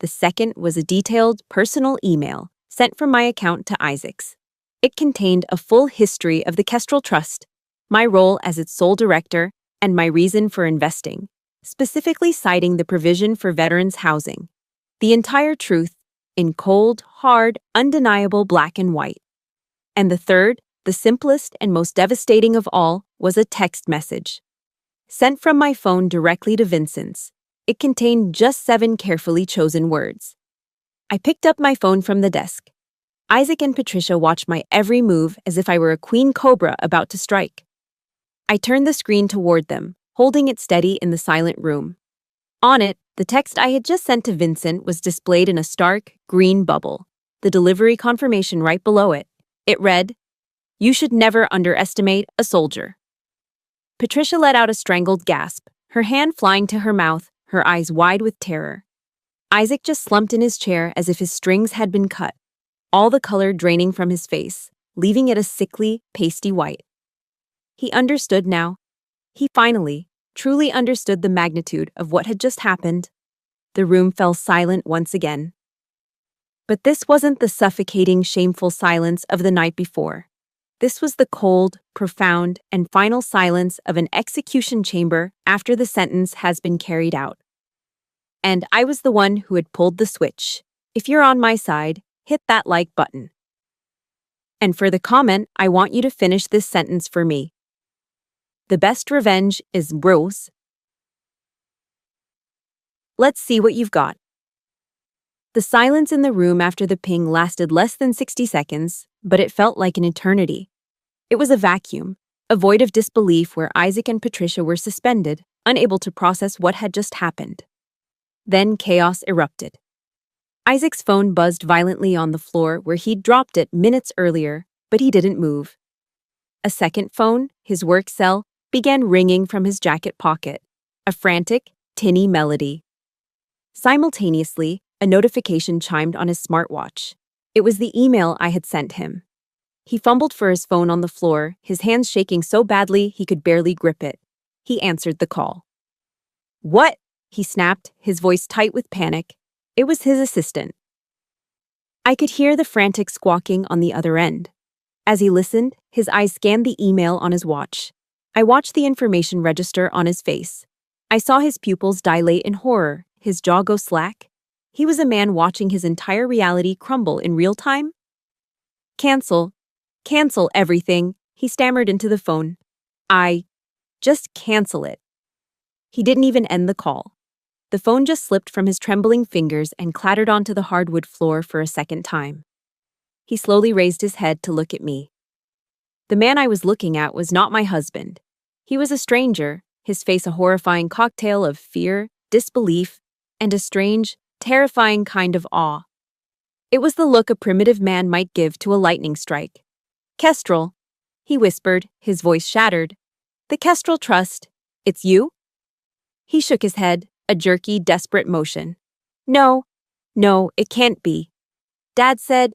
Speaker 1: The second was a detailed, personal email sent from my account to Isaac's. It contained a full history of the Kestrel Trust, my role as its sole director, and my reason for investing, specifically citing the provision for veterans' housing. The entire truth, in cold, hard, undeniable black and white. And the third, the simplest and most devastating of all, was a text message. Sent from my phone directly to Vincent's, it contained just 7 carefully chosen words. I picked up my phone from the desk. Isaac and Patricia watched my every move as if I were a queen cobra about to strike. I turned the screen toward them, holding it steady in the silent room. On it, the text I had just sent to Vincent was displayed in a stark, green bubble, the delivery confirmation right below it. It read, "You should never underestimate a soldier." Patricia let out a strangled gasp, her hand flying to her mouth, her eyes wide with terror. Isaac just slumped in his chair as if his strings had been cut, all the color draining from his face, leaving it a sickly, pasty white. He understood now. He finally, truly understood the magnitude of what had just happened. The room fell silent once again. But this wasn't the suffocating, shameful silence of the night before. This was the cold, profound, and final silence of an execution chamber after the sentence has been carried out. And I was the one who had pulled the switch. If you're on my side, hit that like button. And for the comment, I want you to finish this sentence for me. The best revenge is Rose. Let's see what you've got. The silence in the room after the ping lasted less than 60 seconds, but it felt like an eternity. It was a vacuum, a void of disbelief where Isaac and Patricia were suspended, unable to process what had just happened. Then chaos erupted. Isaac's phone buzzed violently on the floor where he'd dropped it minutes earlier, but he didn't move. A second phone, his work cell, began ringing from his jacket pocket, a frantic, tinny melody. Simultaneously, a notification chimed on his smartwatch. It was the email I had sent him. He fumbled for his phone on the floor, his hands shaking so badly he could barely grip it. He answered the call. "What?" he snapped, his voice tight with panic. It was his assistant. I could hear the frantic squawking on the other end. As he listened, his eyes scanned the email on his watch. I watched the information register on his face. I saw his pupils dilate in horror, his jaw go slack. He was a man watching his entire reality crumble in real time. Cancel everything, he stammered into the phone. Just cancel it." He didn't even end the call. The phone just slipped from his trembling fingers and clattered onto the hardwood floor for a second time. He slowly raised his head to look at me. The man I was looking at was not my husband. He was a stranger, his face a horrifying cocktail of fear, disbelief, and a strange, terrifying kind of awe. It was the look a primitive man might give to a lightning strike. "Kestrel," he whispered, his voice shattered. "The Kestrel Trust. It's you?" He shook his head, a jerky, desperate motion. No, it can't be. Dad said,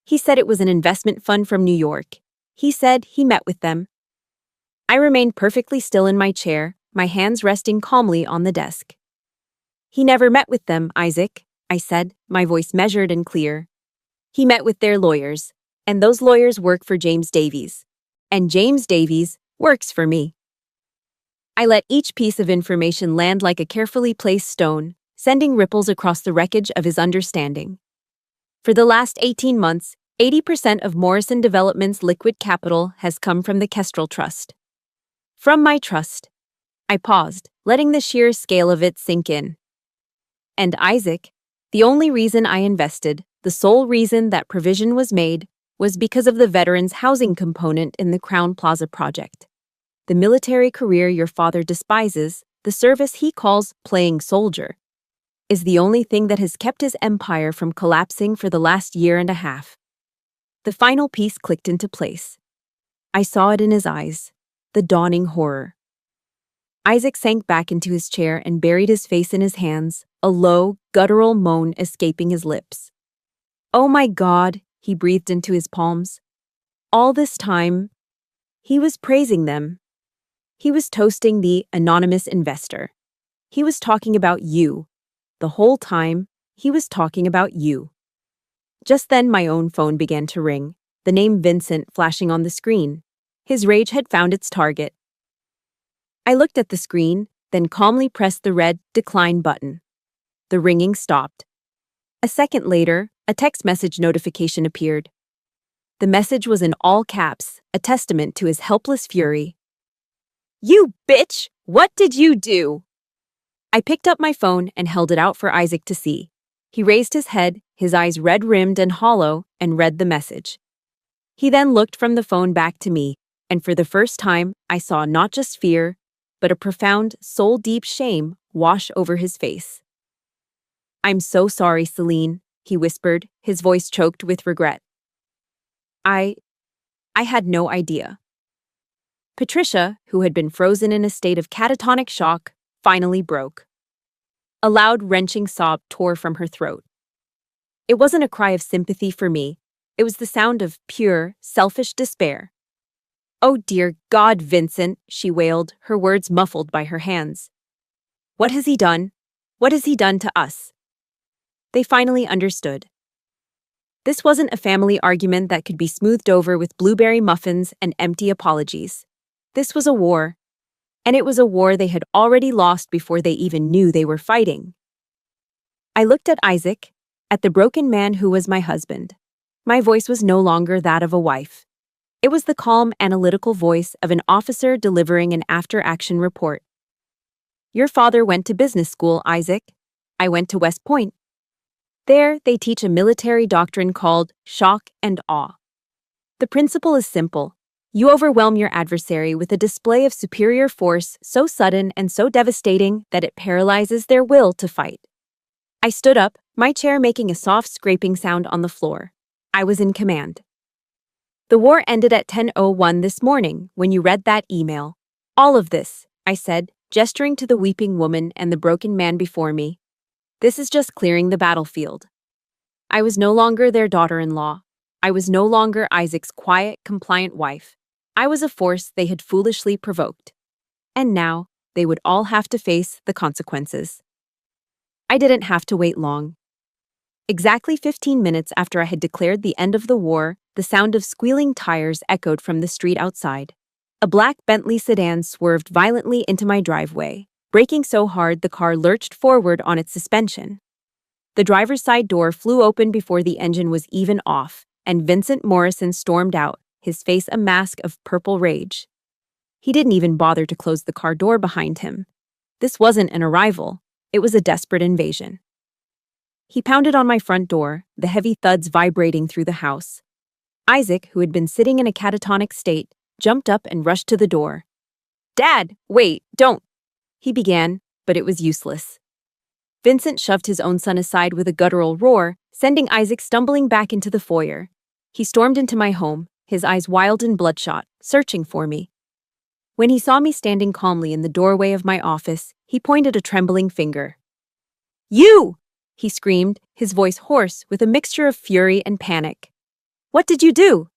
Speaker 1: he said it was an investment fund from New York. He said he met with them. I remained perfectly still in my chair, my hands resting calmly on the desk. "He never met with them, Isaac," I said, my voice measured and clear. "He met with their lawyers, and those lawyers work for James Davies. And James Davies works for me." I let each piece of information land like a carefully placed stone, sending ripples across the wreckage of his understanding. For the last 18 months, 80% of Morrison Development's liquid capital has come from the Kestrel Trust. From my trust. I paused, letting the sheer scale of it sink in. And Isaac, the only reason I invested, the sole reason that provision was made, was because of the veterans' housing component in the Crown Plaza project. The military career your father despises, the service he calls playing soldier, is the only thing that has kept his empire from collapsing for the last year and a half. The final piece clicked into place. I saw it in his eyes, the dawning horror. Isaac sank back into his chair and buried his face in his hands, a low, guttural moan escaping his lips. "Oh my God," he breathed into his palms. All this time, he was praising them. He was toasting the anonymous investor. He was talking about you. The whole time, he was talking about you. Just then my own phone began to ring, the name Vincent flashing on the screen. His rage had found its target. I looked at the screen, then calmly pressed the red decline button. The ringing stopped. A second later, a text message notification appeared. The message was in all caps, a testament to his helpless fury. "You bitch! What did you do?" I picked up my phone and held it out for Isaac to see. He raised his head, his eyes red-rimmed and hollow, and read the message. He then looked from the phone back to me, and for the first time, I saw not just fear, but a profound, soul-deep shame wash over his face. "I'm so sorry, Celine," he whispered, his voice choked with regret. I had no idea." Patricia, who had been frozen in a state of catatonic shock, finally broke. A loud, wrenching sob tore from her throat. It wasn't a cry of sympathy for me. It was the sound of pure, selfish despair. "Oh dear God, Vincent," she wailed, her words muffled by her hands. "What has he done? What has he done to us?" They finally understood. This wasn't a family argument that could be smoothed over with blueberry muffins and empty apologies. This was a war. And it was a war they had already lost before they even knew they were fighting. I looked at Isaac, at the broken man who was my husband. My voice was no longer that of a wife. It was the calm, analytical voice of an officer delivering an after-action report. "Your father went to business school, Isaac. I went to West Point. There, they teach a military doctrine called shock and awe. The principle is simple. You overwhelm your adversary with a display of superior force so sudden and so devastating that it paralyzes their will to fight." I stood up, my chair making a soft scraping sound on the floor. I was in command. "The war ended at 10:01 this morning when you read that email. All of this," I said, gesturing to the weeping woman and the broken man before me. "This is just clearing the battlefield." I was no longer their daughter-in-law. I was no longer Isaac's quiet, compliant wife. I was a force they had foolishly provoked. And now, they would all have to face the consequences. I didn't have to wait long. Exactly 15 minutes after I had declared the end of the war, the sound of squealing tires echoed from the street outside. A black Bentley sedan swerved violently into my driveway, braking so hard the car lurched forward on its suspension. The driver's side door flew open before the engine was even off, and Vincent Morrison stormed out, his face a mask of purple rage. He didn't even bother to close the car door behind him. This wasn't an arrival. It was a desperate invasion. He pounded on my front door, the heavy thuds vibrating through the house. Isaac, who had been sitting in a catatonic state, jumped up and rushed to the door. "Dad, wait, don't," he began, but it was useless. Vincent shoved his own son aside with a guttural roar, sending Isaac stumbling back into the foyer. He stormed into my home, his eyes wild and bloodshot, searching for me. When he saw me standing calmly in the doorway of my office, he pointed a trembling finger. "You!" he screamed, his voice hoarse with a mixture of fury and panic. "What did you do?"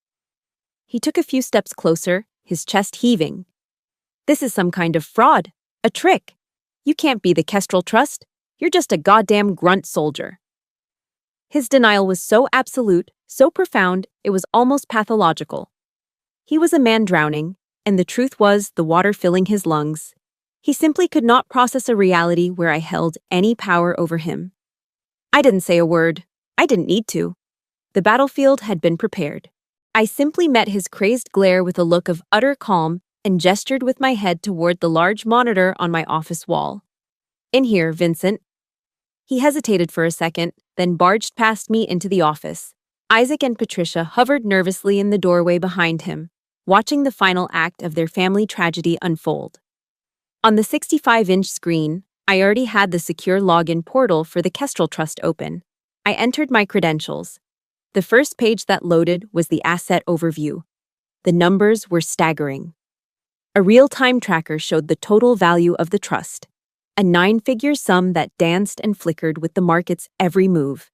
Speaker 1: He took a few steps closer, his chest heaving. "This is some kind of fraud, a trick. You can't be the Kestrel Trust. You're just a goddamn grunt soldier." His denial was so absolute, so profound, it was almost pathological. He was a man drowning, and the truth was the water filling his lungs. He simply could not process a reality where I held any power over him. I didn't say a word. I didn't need to. The battlefield had been prepared. I simply met his crazed glare with a look of utter calm and gestured with my head toward the large monitor on my office wall. "In here, Vincent." He hesitated for a second, then barged past me into the office. Isaac and Patricia hovered nervously in the doorway behind him, watching the final act of their family tragedy unfold. On the 65-inch screen, I already had the secure login portal for the Kestrel Trust open. I entered my credentials. The first page that loaded was the asset overview. The numbers were staggering. A real-time tracker showed the total value of the trust, a 9-figure sum that danced and flickered with the market's every move.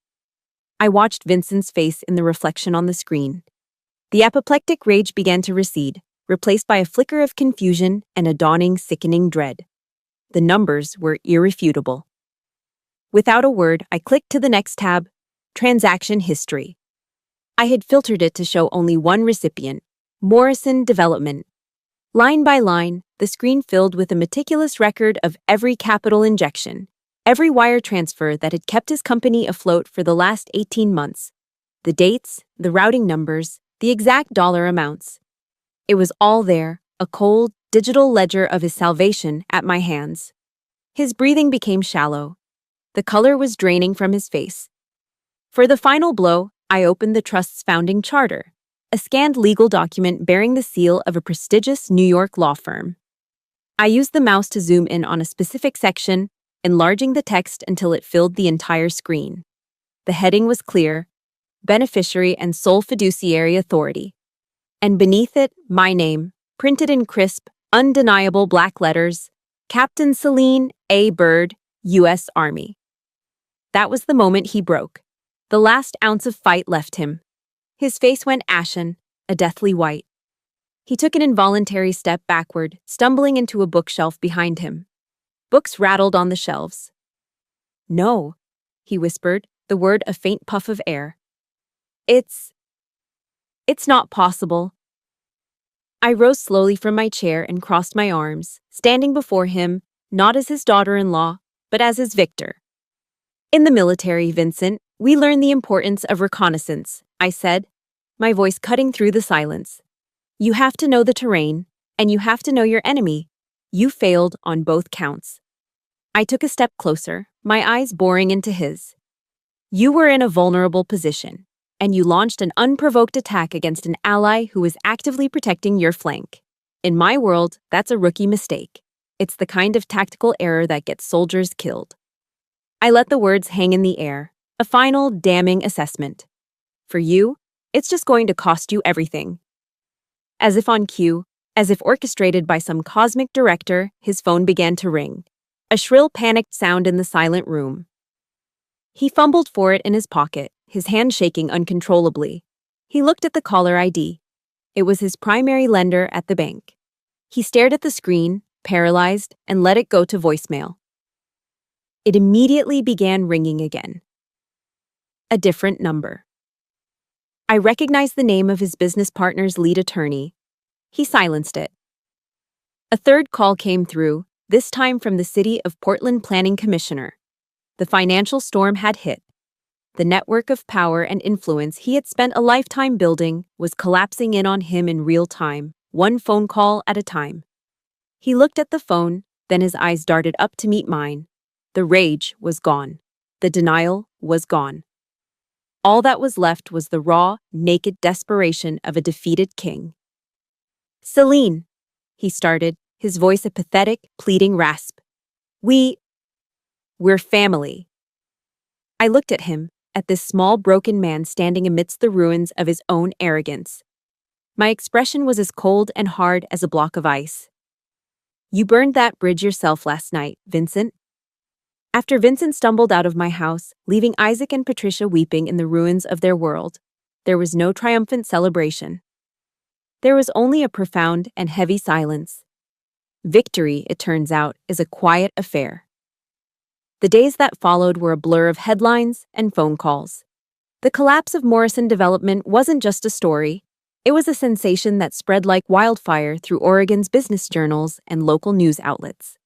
Speaker 1: I watched Vincent's face in the reflection on the screen. The apoplectic rage began to recede, replaced by a flicker of confusion and a dawning, sickening dread. The numbers were irrefutable. Without a word, I clicked to the next tab, Transaction History. I had filtered it to show only one recipient, Morrison Development. Line by line, the screen filled with a meticulous record of every capital injection, every wire transfer that had kept his company afloat for the last 18 months. The dates, the routing numbers, the exact dollar amounts. It was all there, a cold, digital ledger of his salvation at my hands. His breathing became shallow. The color was draining from his face. For the final blow, I opened the Trust's founding charter, a scanned legal document bearing the seal of a prestigious New York law firm. I used the mouse to zoom in on a specific section, enlarging the text until it filled the entire screen. The heading was clear, Beneficiary and Sole Fiduciary Authority. And beneath it, my name, printed in crisp, undeniable black letters, Captain Celine A. Byrd, U.S. Army. That was the moment he broke. The last ounce of fight left him. His face went ashen, a deathly white. He took an involuntary step backward, stumbling into a bookshelf behind him. Books rattled on the shelves. "No," he whispered, the word a faint puff of air. It's not possible." I rose slowly from my chair and crossed my arms, standing before him, not as his daughter-in-law, but as his victor. "In the military, Vincent, we learn the importance of reconnaissance," I said, my voice cutting through the silence. "You have to know the terrain, and you have to know your enemy. You failed on both counts." I took a step closer, my eyes boring into his. "You were in a vulnerable position, and you launched an unprovoked attack against an ally who was actively protecting your flank. In my world, that's a rookie mistake. It's the kind of tactical error that gets soldiers killed." I let the words hang in the air, a final, damning assessment. "For you, it's just going to cost you everything." As if on cue, as if orchestrated by some cosmic director, his phone began to ring. A shrill, panicked sound in the silent room. He fumbled for it in his pocket, his hand shaking uncontrollably. He looked at the caller ID. It was his primary lender at the bank. He stared at the screen, paralyzed, and let it go to voicemail. It immediately began ringing again. A different number. I recognized the name of his business partner's lead attorney. He silenced it. A third call came through, this time from the City of Portland Planning Commissioner. The financial storm had hit. The network of power and influence he had spent a lifetime building was collapsing in on him in real time, one phone call at a time. He looked at the phone, then his eyes darted up to meet mine. The rage was gone. The denial was gone. All that was left was the raw, naked desperation of a defeated king. "Celine," he started, his voice a pathetic, pleading rasp. We're family." I looked at him, at this small, broken man standing amidst the ruins of his own arrogance. My expression was as cold and hard as a block of ice. "You burned that bridge yourself last night, Vincent." After Vincent stumbled out of my house, leaving Isaac and Patricia weeping in the ruins of their world, there was no triumphant celebration. There was only a profound and heavy silence. Victory, it turns out, is a quiet affair. The days that followed were a blur of headlines and phone calls. The collapse of Morrison Development wasn't just a story. It was a sensation that spread like wildfire through Oregon's business journals and local news outlets.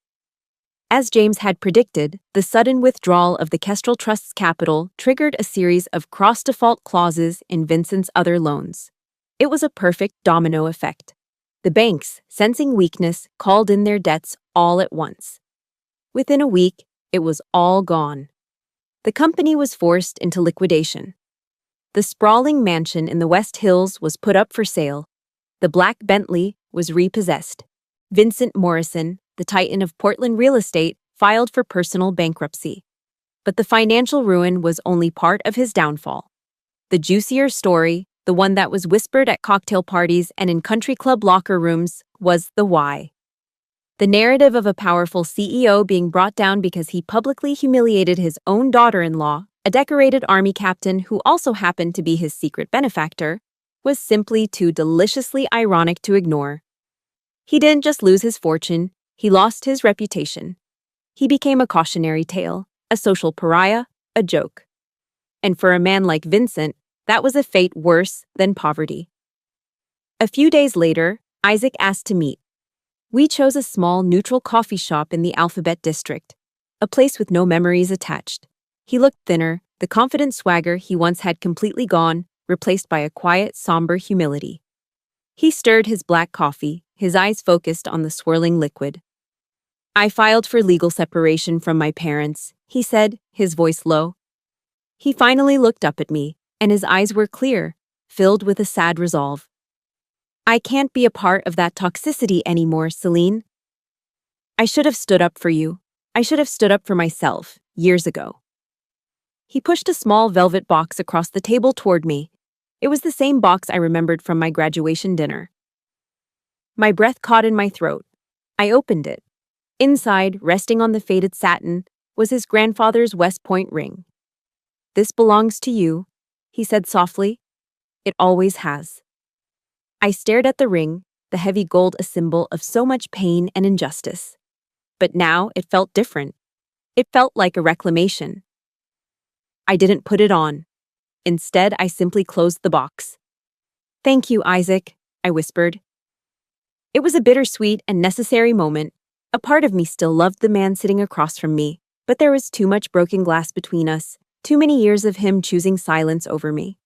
Speaker 1: As James had predicted, the sudden withdrawal of the Kestrel Trust's capital triggered a series of cross-default clauses in Vincent's other loans. It was a perfect domino effect. The banks, sensing weakness, called in their debts all at once. Within a week, it was all gone. The company was forced into liquidation. The sprawling mansion in the West Hills was put up for sale. The black Bentley was repossessed. Vincent Morrison, the titan of Portland real estate, filed for personal bankruptcy. But the financial ruin was only part of his downfall. The juicier story, the one that was whispered at cocktail parties and in country club locker rooms, was the why. The narrative of a powerful CEO being brought down because he publicly humiliated his own daughter-in-law, a decorated army captain who also happened to be his secret benefactor, was simply too deliciously ironic to ignore. He didn't just lose his fortune, he lost his reputation. He became a cautionary tale, a social pariah, a joke. And for a man like Vincent, that was a fate worse than poverty. A few days later, Isaac asked to meet. We chose a small, neutral coffee shop in the Alphabet District, a place with no memories attached. He looked thinner, the confident swagger he once had completely gone, replaced by a quiet, somber humility. He stirred his black coffee, his eyes focused on the swirling liquid. "I filed for legal separation from my parents," he said, his voice low. He finally looked up at me, and his eyes were clear, filled with a sad resolve. "I can't be a part of that toxicity anymore, Celine. I should have stood up for you. I should have stood up for myself, years ago." He pushed a small velvet box across the table toward me. It was the same box I remembered from my graduation dinner. My breath caught in my throat. I opened it. Inside, resting on the faded satin, was his grandfather's West Point ring. "This belongs to you," he said softly. "It always has." I stared at the ring, the heavy gold a symbol of so much pain and injustice. But now it felt different. It felt like a reclamation. I didn't put it on. Instead, I simply closed the box. "Thank you, Isaac," I whispered. It was a bittersweet and necessary moment. A part of me still loved the man sitting across from me, but there was too much broken glass between us, too many years of him choosing silence over me.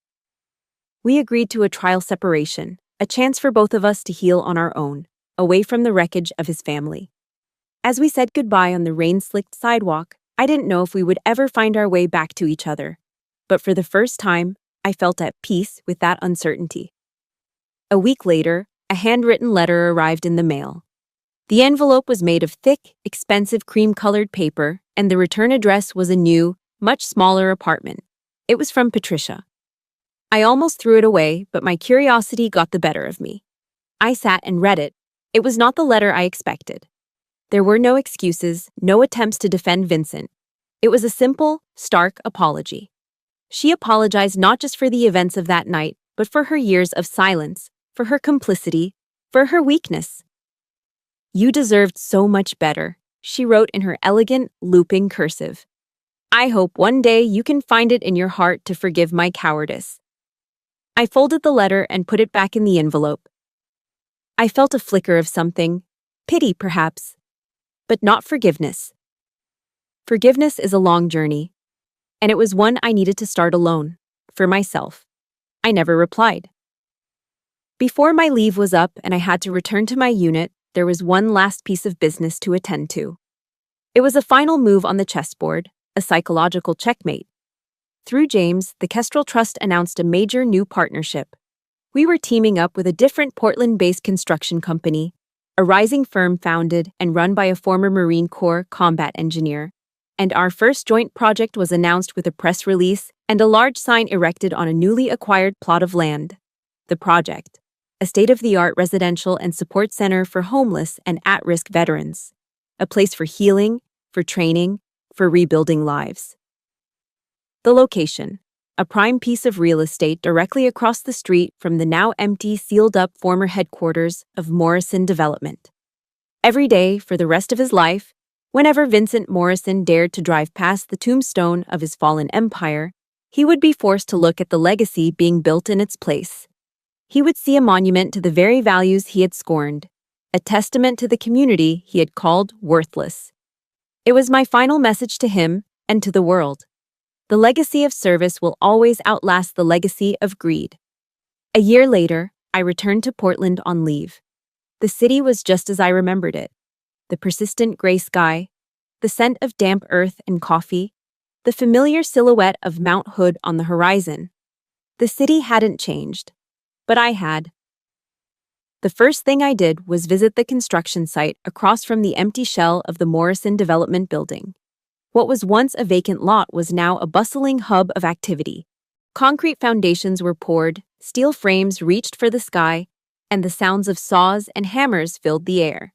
Speaker 1: We agreed to a trial separation, a chance for both of us to heal on our own, away from the wreckage of his family. As we said goodbye on the rain-slicked sidewalk, I didn't know if we would ever find our way back to each other. But for the first time, I felt at peace with that uncertainty. A week later, a handwritten letter arrived in the mail. The envelope was made of thick, expensive cream-colored paper, and the return address was a new, much smaller apartment. It was from Patricia. I almost threw it away, but my curiosity got the better of me. I sat and read it. It was not the letter I expected. There were no excuses, no attempts to defend Vincent. It was a simple, stark apology. She apologized not just for the events of that night, but for her years of silence, for her complicity, for her weakness. "You deserved so much better," she wrote in her elegant, looping cursive. "I hope one day you can find it in your heart to forgive my cowardice." I folded the letter and put it back in the envelope. I felt a flicker of something, pity perhaps, but not forgiveness. Forgiveness is a long journey, and it was one I needed to start alone, for myself. I never replied. Before my leave was up and I had to return to my unit, there was one last piece of business to attend to. It was a final move on the chessboard, a psychological checkmate. Through James, the Kestrel Trust announced a major new partnership. We were teaming up with a different Portland-based construction company, a rising firm founded and run by a former Marine Corps combat engineer, and our first joint project was announced with a press release and a large sign erected on a newly acquired plot of land. The project, a state-of-the-art residential and support center for homeless and at-risk veterans, a place for healing, for training, for rebuilding lives. The location, a prime piece of real estate directly across the street from the now empty, sealed-up former headquarters of Morrison Development. Every day, for the rest of his life, whenever Vincent Morrison dared to drive past the tombstone of his fallen empire, he would be forced to look at the legacy being built in its place. He would see a monument to the very values he had scorned, a testament to the community he had called worthless. It was my final message to him and to the world. The legacy of service will always outlast the legacy of greed. A year later, I returned to Portland on leave. The city was just as I remembered it. The persistent gray sky, the scent of damp earth and coffee, the familiar silhouette of Mount Hood on the horizon. The city hadn't changed, but I had. The first thing I did was visit the construction site across from the empty shell of the Morrison Development building. What was once a vacant lot was now a bustling hub of activity. Concrete foundations were poured, steel frames reached for the sky, and the sounds of saws and hammers filled the air.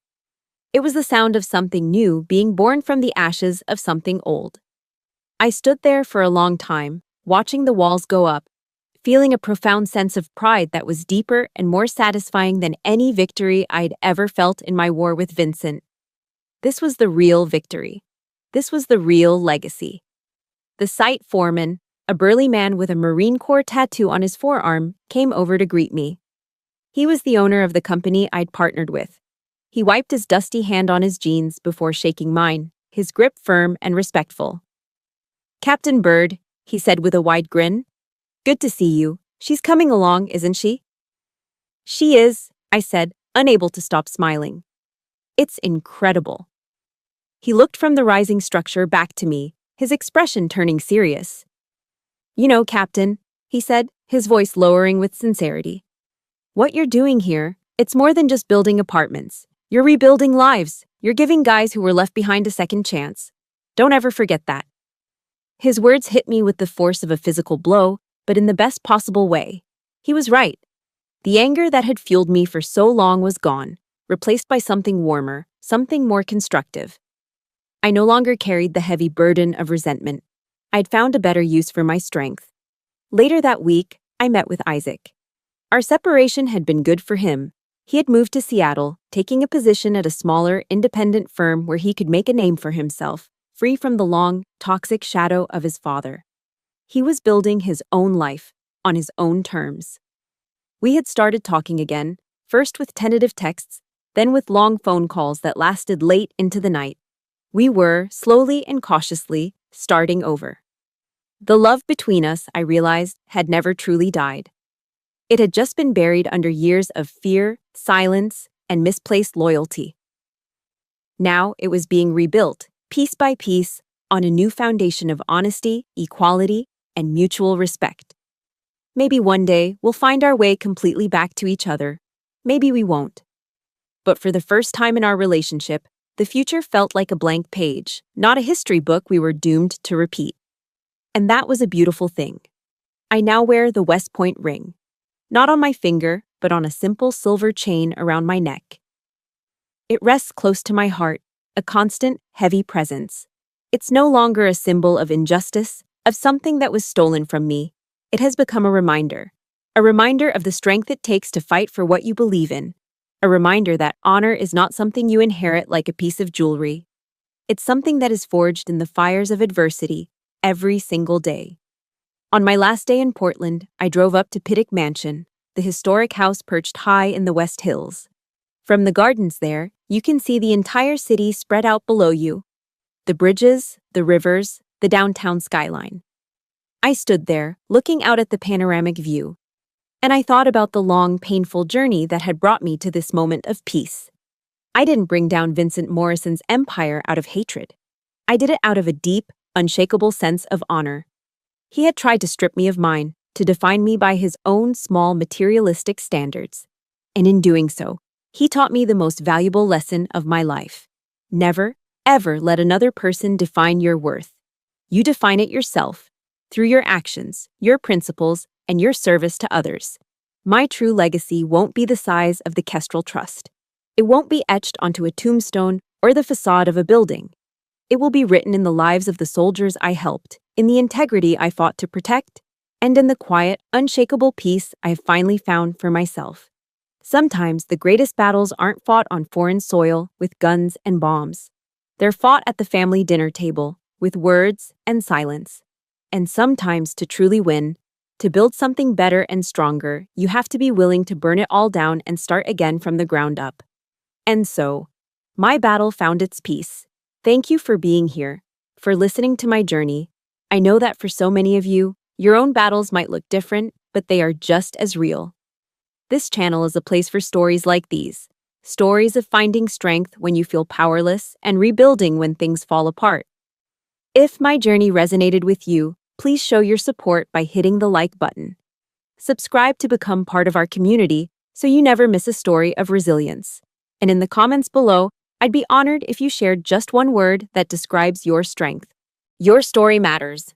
Speaker 1: It was the sound of something new being born from the ashes of something old. I stood there for a long time, watching the walls go up, feeling a profound sense of pride that was deeper and more satisfying than any victory I'd ever felt in my war with Vincent. This was the real victory. This was the real legacy. The site foreman, a burly man with a Marine Corps tattoo on his forearm, came over to greet me. He was the owner of the company I'd partnered with. He wiped his dusty hand on his jeans before shaking mine, his grip firm and respectful. "Captain Bird," he said with a wide grin. "Good to see you. She's coming along, isn't she?" "She is," I said, unable to stop smiling. "It's incredible." He looked from the rising structure back to me, his expression turning serious. "You know, Captain," he said, his voice lowering with sincerity. "What you're doing here, it's more than just building apartments. You're rebuilding lives. You're giving guys who were left behind a second chance. Don't ever forget that." His words hit me with the force of a physical blow, but in the best possible way. He was right. The anger that had fueled me for so long was gone, replaced by something warmer, something more constructive. I no longer carried the heavy burden of resentment. I'd found a better use for my strength. Later that week, I met with Isaac. Our separation had been good for him. He had moved to Seattle, taking a position at a smaller, independent firm where he could make a name for himself, free from the long, toxic shadow of his father. He was building his own life, on his own terms. We had started talking again, first with tentative texts, then with long phone calls that lasted late into the night. We were, slowly and cautiously, starting over. The love between us, I realized, had never truly died. It had just been buried under years of fear, silence, and misplaced loyalty. Now it was being rebuilt, piece by piece, on a new foundation of honesty, equality, and mutual respect. Maybe one day we'll find our way completely back to each other. Maybe we won't. But for the first time in our relationship, the future felt like a blank page, not a history book we were doomed to repeat. And that was a beautiful thing. I now wear the West Point ring, not on my finger, but on a simple silver chain around my neck. It rests close to my heart, a constant, heavy presence. It's no longer a symbol of injustice, of something that was stolen from me. It has become a reminder of the strength it takes to fight for what you believe in. A reminder that honor is not something you inherit like a piece of jewelry. It's something that is forged in the fires of adversity every single day. On my last day in Portland, I drove up to Pittock Mansion, the historic house perched high in the West Hills. From the gardens there, you can see the entire city spread out below you. The bridges, the rivers, the downtown skyline. I stood there, looking out at the panoramic view. And I thought about the long, painful journey that had brought me to this moment of peace. I didn't bring down Vincent Morrison's empire out of hatred. I did it out of a deep, unshakable sense of honor. He had tried to strip me of mine, to define me by his own small materialistic standards. And in doing so, he taught me the most valuable lesson of my life. Never, ever let another person define your worth. You define it yourself, through your actions, your principles, and your service to others. My true legacy won't be the size of the Kestrel Trust. It won't be etched onto a tombstone or the facade of a building. It will be written in the lives of the soldiers I helped, in the integrity I fought to protect, and in the quiet, unshakable peace I have finally found for myself. Sometimes the greatest battles aren't fought on foreign soil with guns and bombs. They're fought at the family dinner table, with words and silence. And sometimes to truly win, to build something better and stronger, you have to be willing to burn it all down and start again from the ground up. And so, my battle found its peace. Thank you for being here, for listening to my journey. I know that for so many of you, your own battles might look different, but they are just as real. This channel is a place for stories like these. Stories of finding strength when you feel powerless and rebuilding when things fall apart. If my journey resonated with you, please show your support by hitting the like button. Subscribe to become part of our community so you never miss a story of resilience. And in the comments below, I'd be honored if you shared just one word that describes your strength. Your story matters.